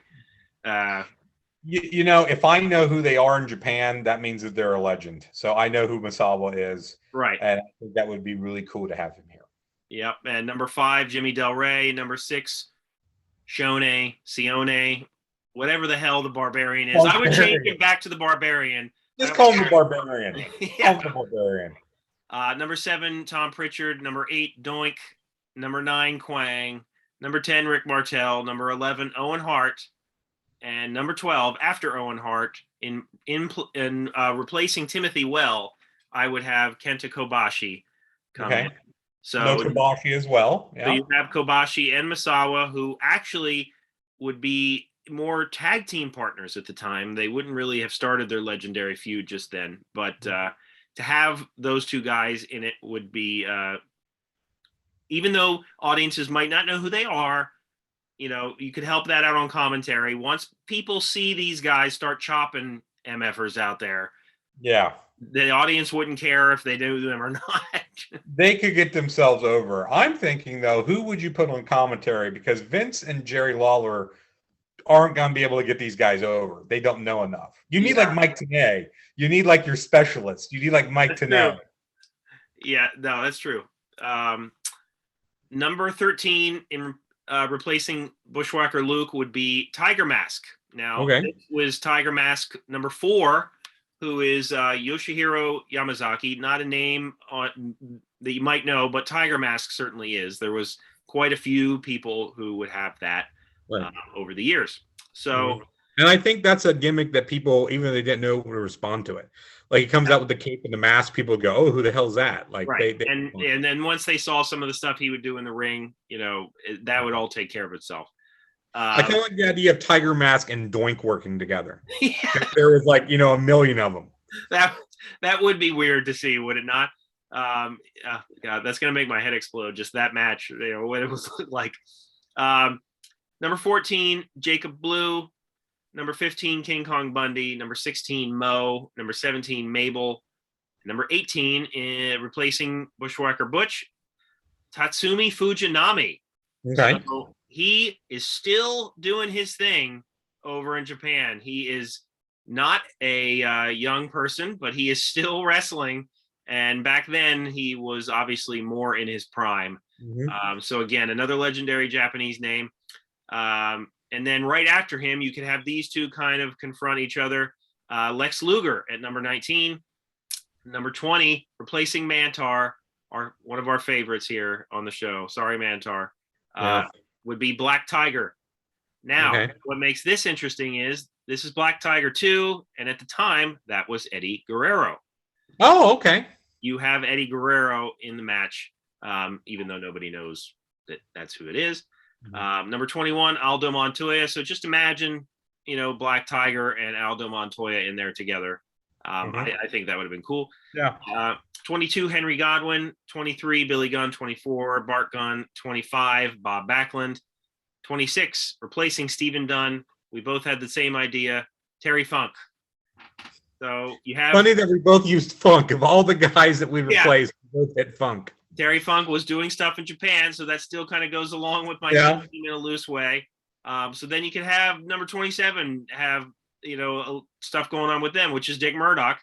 If I know who they are in Japan, that means that they're a legend. So I know who Misawa is. Right. And I think that would be really cool to have him here. Yep. And number 5, Jimmy Del Rey. Number 6, Sione, whatever the hell the Barbarian is. I would change it back to the Barbarian. Just call him the Barbarian. Call him the Barbarian. Number 7, Tom Pritchard. Number 8, Doink. Number 9, Quang. Number 10, Rick Martel. Number 11, Owen Hart. And number 12, after Owen Hart, in replacing Timothy Well, I would have Kenta Kobashi come in. No Kobashi as well. So you have Kobashi and Misawa, who actually would be more tag team partners at the time. They wouldn't really have started their legendary feud just then. But to have those two guys in it would be, even though audiences might not know who they are, you could help that out on commentary. Once people see these guys start chopping MFers out there, the audience wouldn't care if they knew them or not. They could get themselves over. I'm thinking, though, who would you put on commentary? Because Vince and Jerry Lawler aren't going to be able to get these guys over. They don't know enough. You need like Mike Tenay. You need like your specialist. You need like Mike Tenay. Yeah, no, that's true. Number 13 in replacing Bushwhacker Luke would be Tiger Mask. Now, it was Tiger Mask number 4, who is Yoshihiro Yamazaki. Not a name that you might know, but Tiger Mask certainly is. There was quite a few people who would have that over the years. So, and I think that's a gimmick that people, even if they didn't know, would respond to it. Like he comes out with the cape and the mask, people go, "Oh, who the hell's that?" Like, and then once they saw some of the stuff he would do in the ring, that would all take care of itself. I kind of like the idea of Tiger Mask and Doink working together. There was like a million of them. That would be weird to see, would it not? God, that's gonna make my head explode. Just that match, what it was like. Number 14, Jacob Blue. Number 15, King Kong Bundy. Number 16, Mo. Number 17, Mabel. Number 18, replacing Bushwhacker Butch, Tatsumi Fujinami. Okay. So he is still doing his thing over in Japan. He is not a young person, but he is still wrestling. And back then, he was obviously more in his prime. So again, another legendary Japanese name. And then right after him, you could have these two kind of confront each other. Lex Luger at number 19. Number 20, replacing Mantar, one of our favorites here on the show. Sorry, Mantar. Would be Black Tiger. Now, what makes this interesting is this is Black Tiger 2, and at the time, that was Eddie Guerrero. Oh, okay. You have Eddie Guerrero in the match, even though nobody knows that that's who it is. Number 21, Aldo Montoya. So just imagine, Black Tiger and Aldo Montoya in there together. I think that would have been cool. 22, Henry Godwin. 23, Billy Gunn. 24, Bart Gunn. 25, Bob Backlund. 26, replacing Stephen Dunn. We both had the same idea, Terry Funk. So you have funny that we both used Funk. Of all the guys that we replaced, we both hit Funk. Terry Funk was doing stuff in Japan, so that still kind of goes along with my team in a loose way. So then you can have number 27 have stuff going on with them, which is Dick Murdoch.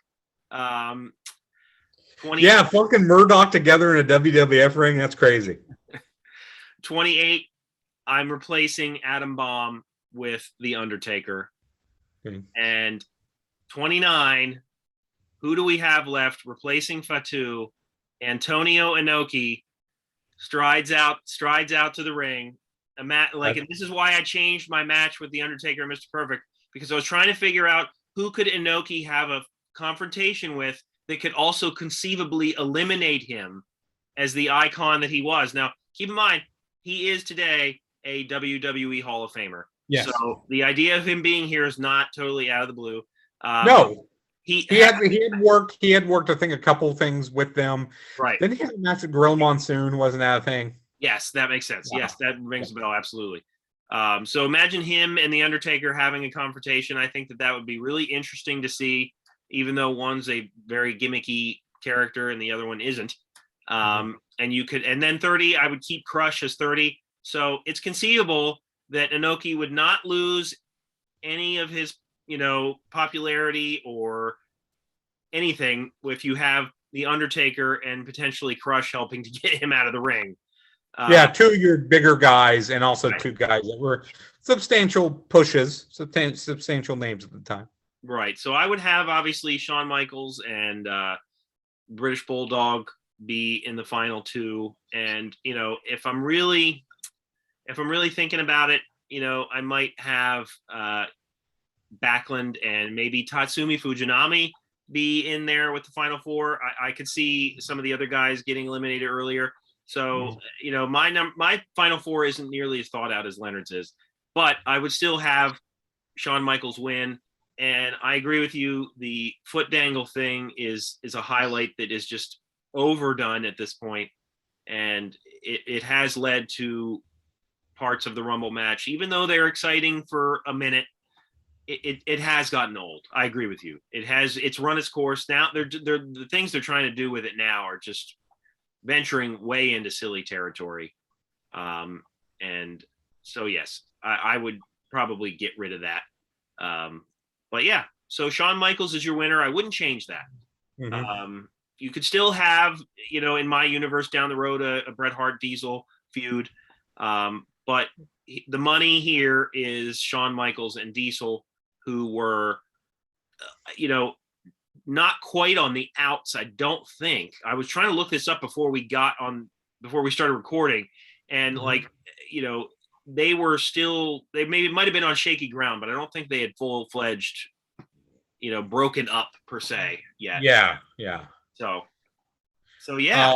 20... Yeah, Funk and Murdoch together in a WWF ring. That's crazy. 28, I'm replacing Adam Bomb with The Undertaker. And 29, who do we have left replacing Fatu? Antonio Inoki strides out to the ring. And this is why I changed my match with The Undertaker and Mr. Perfect, because I was trying to figure out who could Inoki have a confrontation with that could also conceivably eliminate him as the icon that he was. Now, keep in mind, he is today a WWE Hall of Famer. Yes. So the idea of him being here is not totally out of the blue. No. He had worked, I think, a couple things with them. Right. Then he had a match with Gorilla Monsoon. Wasn't that a thing? Yes, that makes sense. Wow. Yes, that rings a bell. Absolutely. So imagine him and The Undertaker having a confrontation. I think that would be really interesting to see, even though one's a very gimmicky character and the other one isn't. And then 30, I would keep Crush as 30. So it's conceivable that Inoki would not lose any of his popularity or anything if you have The Undertaker and potentially Crush helping to get him out of the ring. Two of your bigger guys and also two guys that were substantial pushes, substantial names at the time. Right. So I would have obviously Shawn Michaels and British Bulldog be in the final two. And, if I'm really thinking about it, I might have Backlund and maybe Tatsumi Fujinami be in there with the final four. I could see some of the other guys getting eliminated earlier. So, my final four isn't nearly as thought out as Leonard's is, but I would still have Shawn Michaels win. And I agree with you. The foot dangle thing is a highlight that is just overdone at this point. And it has led to parts of the Rumble match, even though they're exciting for a minute, it has gotten old. I agree with you. It's run its course. Now the things they're trying to do with it now are just venturing way into silly territory. And so, yes, I would probably get rid of that. But yeah, so Shawn Michaels is your winner. I wouldn't change that. Mm-hmm. You could still have, in my universe down the road, a Bret Hart Diesel feud. But the money here is Shawn Michaels and Diesel, who were, not quite on the outs. I don't think. I was trying to look this up before we started recording, and they were still, might have been on shaky ground, but I don't think they had full-fledged, broken up per se yet. Yeah. So yeah.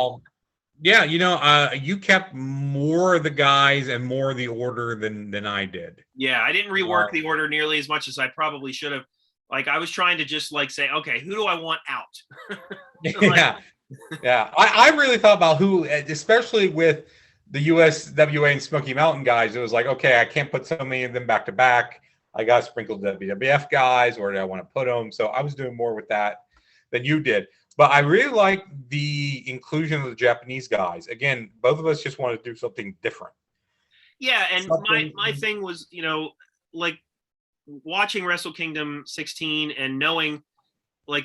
You kept more of the guys and more of the order than I did. Yeah, I didn't rework the order nearly as much as I probably should have. Like, I was trying to just say, okay, who do I want out? Yeah. I really thought about who, especially with the USWA and Smoky Mountain guys. It was like, okay, I can't put so many of them back to back. I got to sprinkle WWF guys, or do I want to put them? So I was doing more with that than you did. But I really like the inclusion of the Japanese guys. Again, both of us just want to do something different. Yeah, and my thing was, watching Wrestle Kingdom 16 and knowing,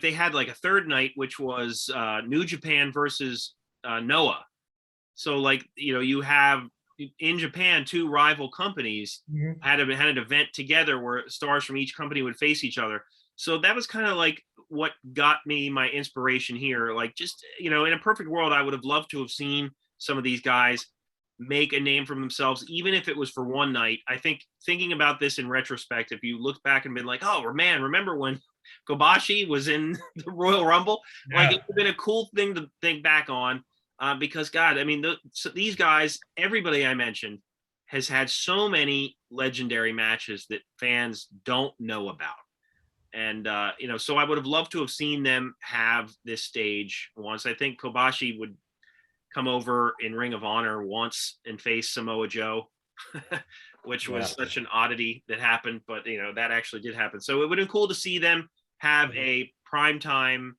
they had a third night, which was New Japan versus Noah. So, you have in Japan, two rival companies had an event together where stars from each company would face each other. So that was kind of what got me my inspiration here. In a perfect world, I would have loved to have seen some of these guys make a name for themselves, even if it was for one night. I think thinking about this in retrospect, if you look back and been like, oh man, remember when Kobashi was in the Royal Rumble? Yeah. It would have been a cool thing to think back on, because God, I mean, these guys, everybody I mentioned has had so many legendary matches that fans don't know about. And, so I would have loved to have seen them have this stage once. I think Kobashi would come over in Ring of Honor once and face Samoa Joe, which was such an oddity that happened, but that actually did happen. So it would have been cool to see them have a primetime,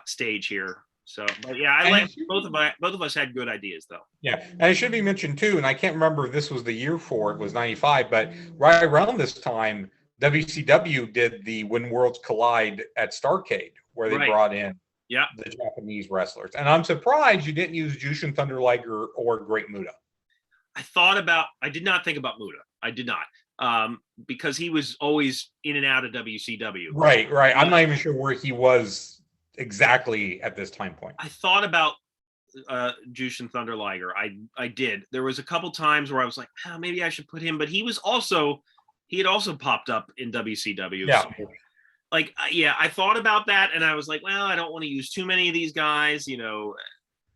stage here. So, but yeah, I like both of us had good ideas though. Yeah, and it should be mentioned too, and I can't remember if this was the year for it was 95, but right around this time, WCW did the When Worlds Collide at Starrcade, where they brought in the Japanese wrestlers. And I'm surprised you didn't use Jushin Thunder Liger or Great Muta. I did not think about Muta. I did not. Because he was always in and out of WCW. Right. I'm not even sure where he was exactly at this time point. I thought about Jushin Thunder Liger. I did. There was a couple times where I was like, maybe I should put him, but he had also popped up in WCW. Yeah. So, I thought about that, and I was like, well, I don't want to use too many of these guys. I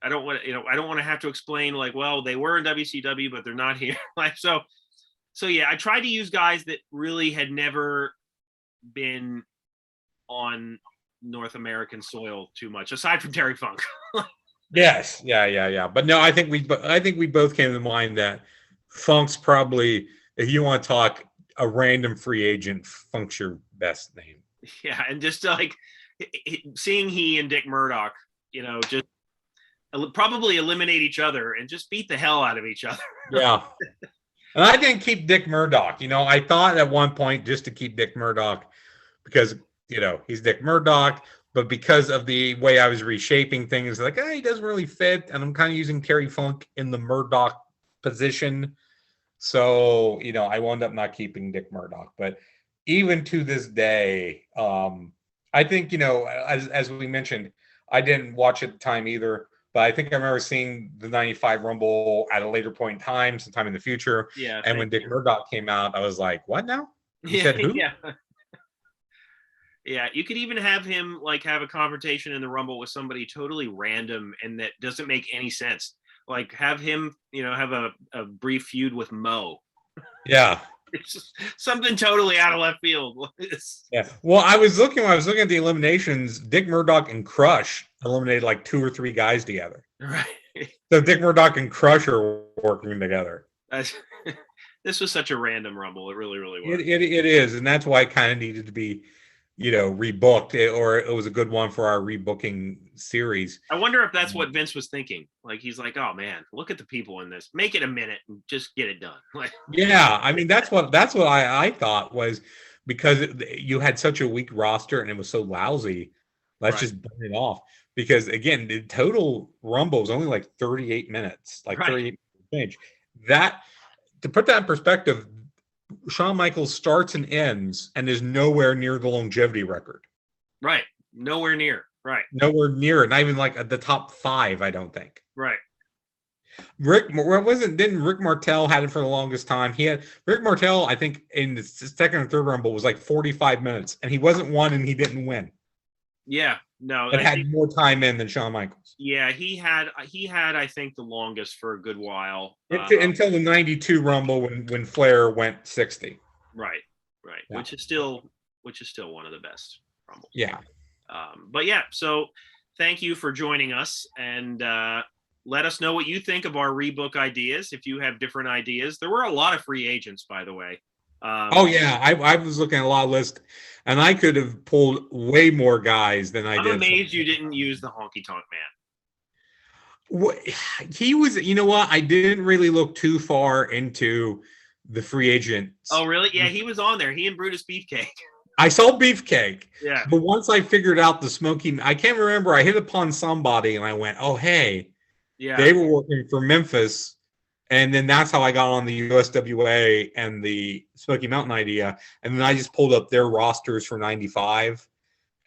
don't want to have to explain they were in WCW, but they're not here. So yeah, I tried to use guys that really had never been on North American soil too much, aside from Terry Funk. Yes, yeah. But no, I think we both came to mind that Funk's probably, if you want to talk a random free agent, Funk's your best name. Yeah, and just seeing he and Dick Murdoch, just probably eliminate each other and just beat the hell out of each other. Yeah. And I didn't keep Dick Murdoch. I thought at one point just to keep Dick Murdoch because, he's Dick Murdoch, but because of the way I was reshaping things, he doesn't really fit. And I'm kind of using Terry Funk in the Murdoch position. So, I wound up not keeping Dick Murdoch. But even to this day, I think, as we mentioned, I didn't watch at the time either. But I think I remember seeing the 95 Rumble at a later point in time, sometime in the future. Yeah. And when Dick Murdoch came out, I was like, what now? He said who? Yeah. Yeah, you could even have him like have a confrontation in the Rumble with somebody totally random and that doesn't make any sense. Like have him, have a brief feud with Mo. Yeah. It's just something totally out of left field. Yeah. Well, I was looking at the eliminations. Dick Murdoch and Crush eliminated like 2 or 3 guys together. Right. So Dick Murdoch and Crush are working together. This was such a random Rumble. It really, really was. It is, and that's why it kind of needed to be, rebooked, or it was a good one for our rebooking series. I wonder if that's what Vince was thinking. Like he's like, oh man, look at the people in this. Make it a minute and just get it done. Yeah, I mean that's what I thought was, because you had such a weak roster and it was so lousy. Let's just burn it off, because again, the total Rumble was only like 38 minutes, like 38 minutes. That, to put that in perspective, Shawn Michaels starts and ends and is nowhere near the longevity record. Right. Nowhere near. Right. Nowhere near it. Not even like at the top 5, I don't think. Right. Didn't Rick Martel had it for the longest time? Rick Martel, I think, in the second and third Rumble was like 45 minutes, and he wasn't one and he didn't win. Yeah. No. It had more time in than Shawn Michaels. Yeah, he had, I think, the longest for a good while. Until the 92 Rumble when Flair went 60. Right. Yeah. Which is still one of the best Rumbles. Yeah. But yeah, so thank you for joining us, and let us know what you think of our rebook ideas. If you have different ideas, there were a lot of free agents, by the way. Oh yeah, I was looking at a lot of lists, and I could have pulled way more guys than I did. I'm amazed you didn't use the Honky Tonk Man. He was, you know what? I didn't really look too far into the free agents. Oh really? Yeah, he was on there. He and Brutus Beefcake. I saw Beefcake. Yeah. But once I figured out the Smoky, I can't remember. I hit upon somebody and I went, "Oh hey, yeah, they were working for Memphis." And then that's how I got on the USWA and the Smoky Mountain idea. And then I just pulled up their rosters for 95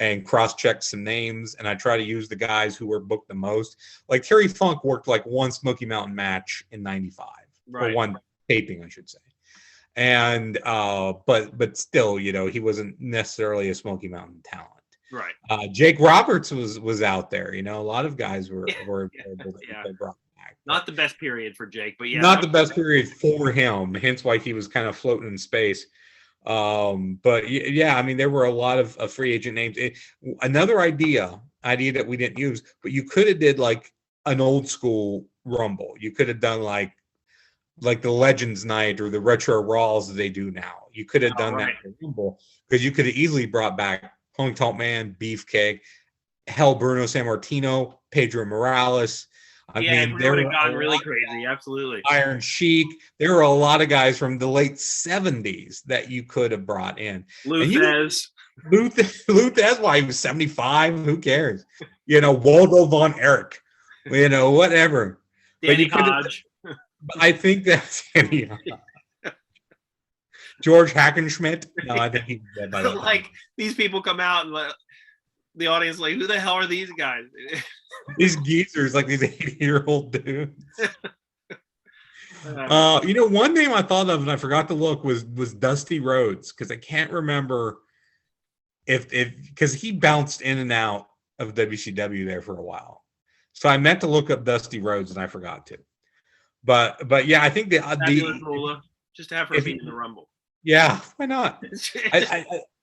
and cross-checked some names. And I try to use the guys who were booked the most. Like Terry Funk worked like one Smoky Mountain match in 95. Right. Or one taping, I should say. And but still, he wasn't necessarily a Smoky Mountain talent. Right. Jake Roberts was out there. A lot of guys were able to brought. Not the best period for Jake, but yeah. Not the best period for him, hence why he was kind of floating in space. But yeah, I mean, there were a lot of free agent names. Another idea that we didn't use, but you could have did like an old school Rumble. You could have done like the Legends Night or the Retro Raws that they do now. You could have done that in Rumble, because you could have easily brought back Honky Tonk Man, Beefcake, Bruno Sammartino, Pedro Morales. I mean, they would have gone really crazy. Absolutely. Iron Sheik. There were a lot of guys from the late 70s that you could have brought in. Luthez. Luthez, why he was 75? Who cares? Waldo Von Erich. Whatever. Danny Hodge. I think that's George Hackenschmidt. No, I think he's dead by that time. Like, these people come out and the audience like, who the hell are these guys? These geezers, like these 80-year-old dudes. One name I thought of and I forgot to look was Dusty Rhodes, because I can't remember because he bounced in and out of WCW there for a while. So I meant to look up Dusty Rhodes and I forgot to. But yeah, I think the just to have her be in the Rumble. Yeah, why not?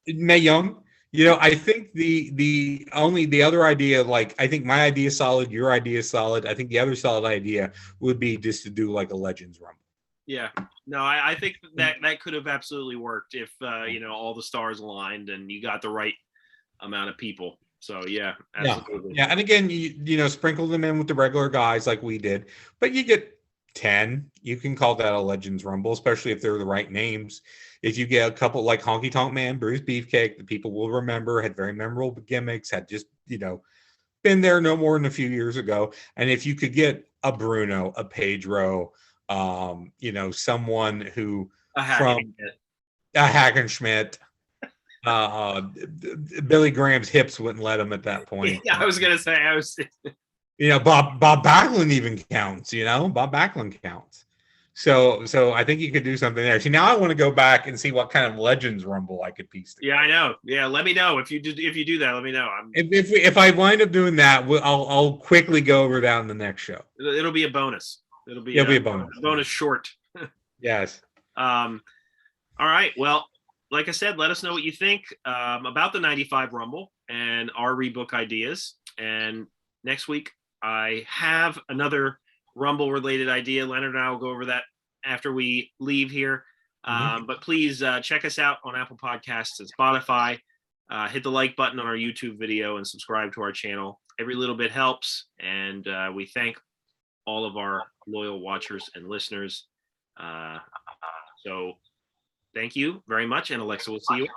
Mae Young. I think the other idea, like, I think my idea is solid, your idea is solid. I think the other solid idea would be just to do like a Legends Rumble. Yeah. No, I think that could have absolutely worked if all the stars aligned and you got the right amount of people. So yeah, absolutely. Yeah. And again, you sprinkle them in with the regular guys like we did, but you get 10. You can call that a Legends Rumble, especially if they're the right names. If you get a couple like Honky Tonk Man, Bruce Beefcake, the people will remember, had very memorable gimmicks, had just, been there no more than a few years ago. And if you could get a Bruno, a Pedro, someone who a Hackenschmidt, Billy Graham's hips wouldn't let him at that point. Yeah, I was going to say, Bob Backlund even counts, Bob Backlund counts. So I think you could do something there. See, now I want to go back and see what kind of Legends Rumble I could piece together. Yeah, I know. Yeah, let me know if you do that. Let me know. If I wind up doing that, I'll quickly go over that in the next show. It'll be a bonus. It'll be a bonus. A bonus short. Yes. All right. Well, like I said, let us know what you think about the 95 Rumble and our rebook ideas. And next week, I have another Rumble related idea. Leonard and I will go over that after we leave here. But please check us out on Apple Podcasts and Spotify. Hit the like button on our YouTube video and subscribe to our channel. Every little bit helps. And we thank all of our loyal watchers and listeners. So thank you very much. And Alexa, we'll see you.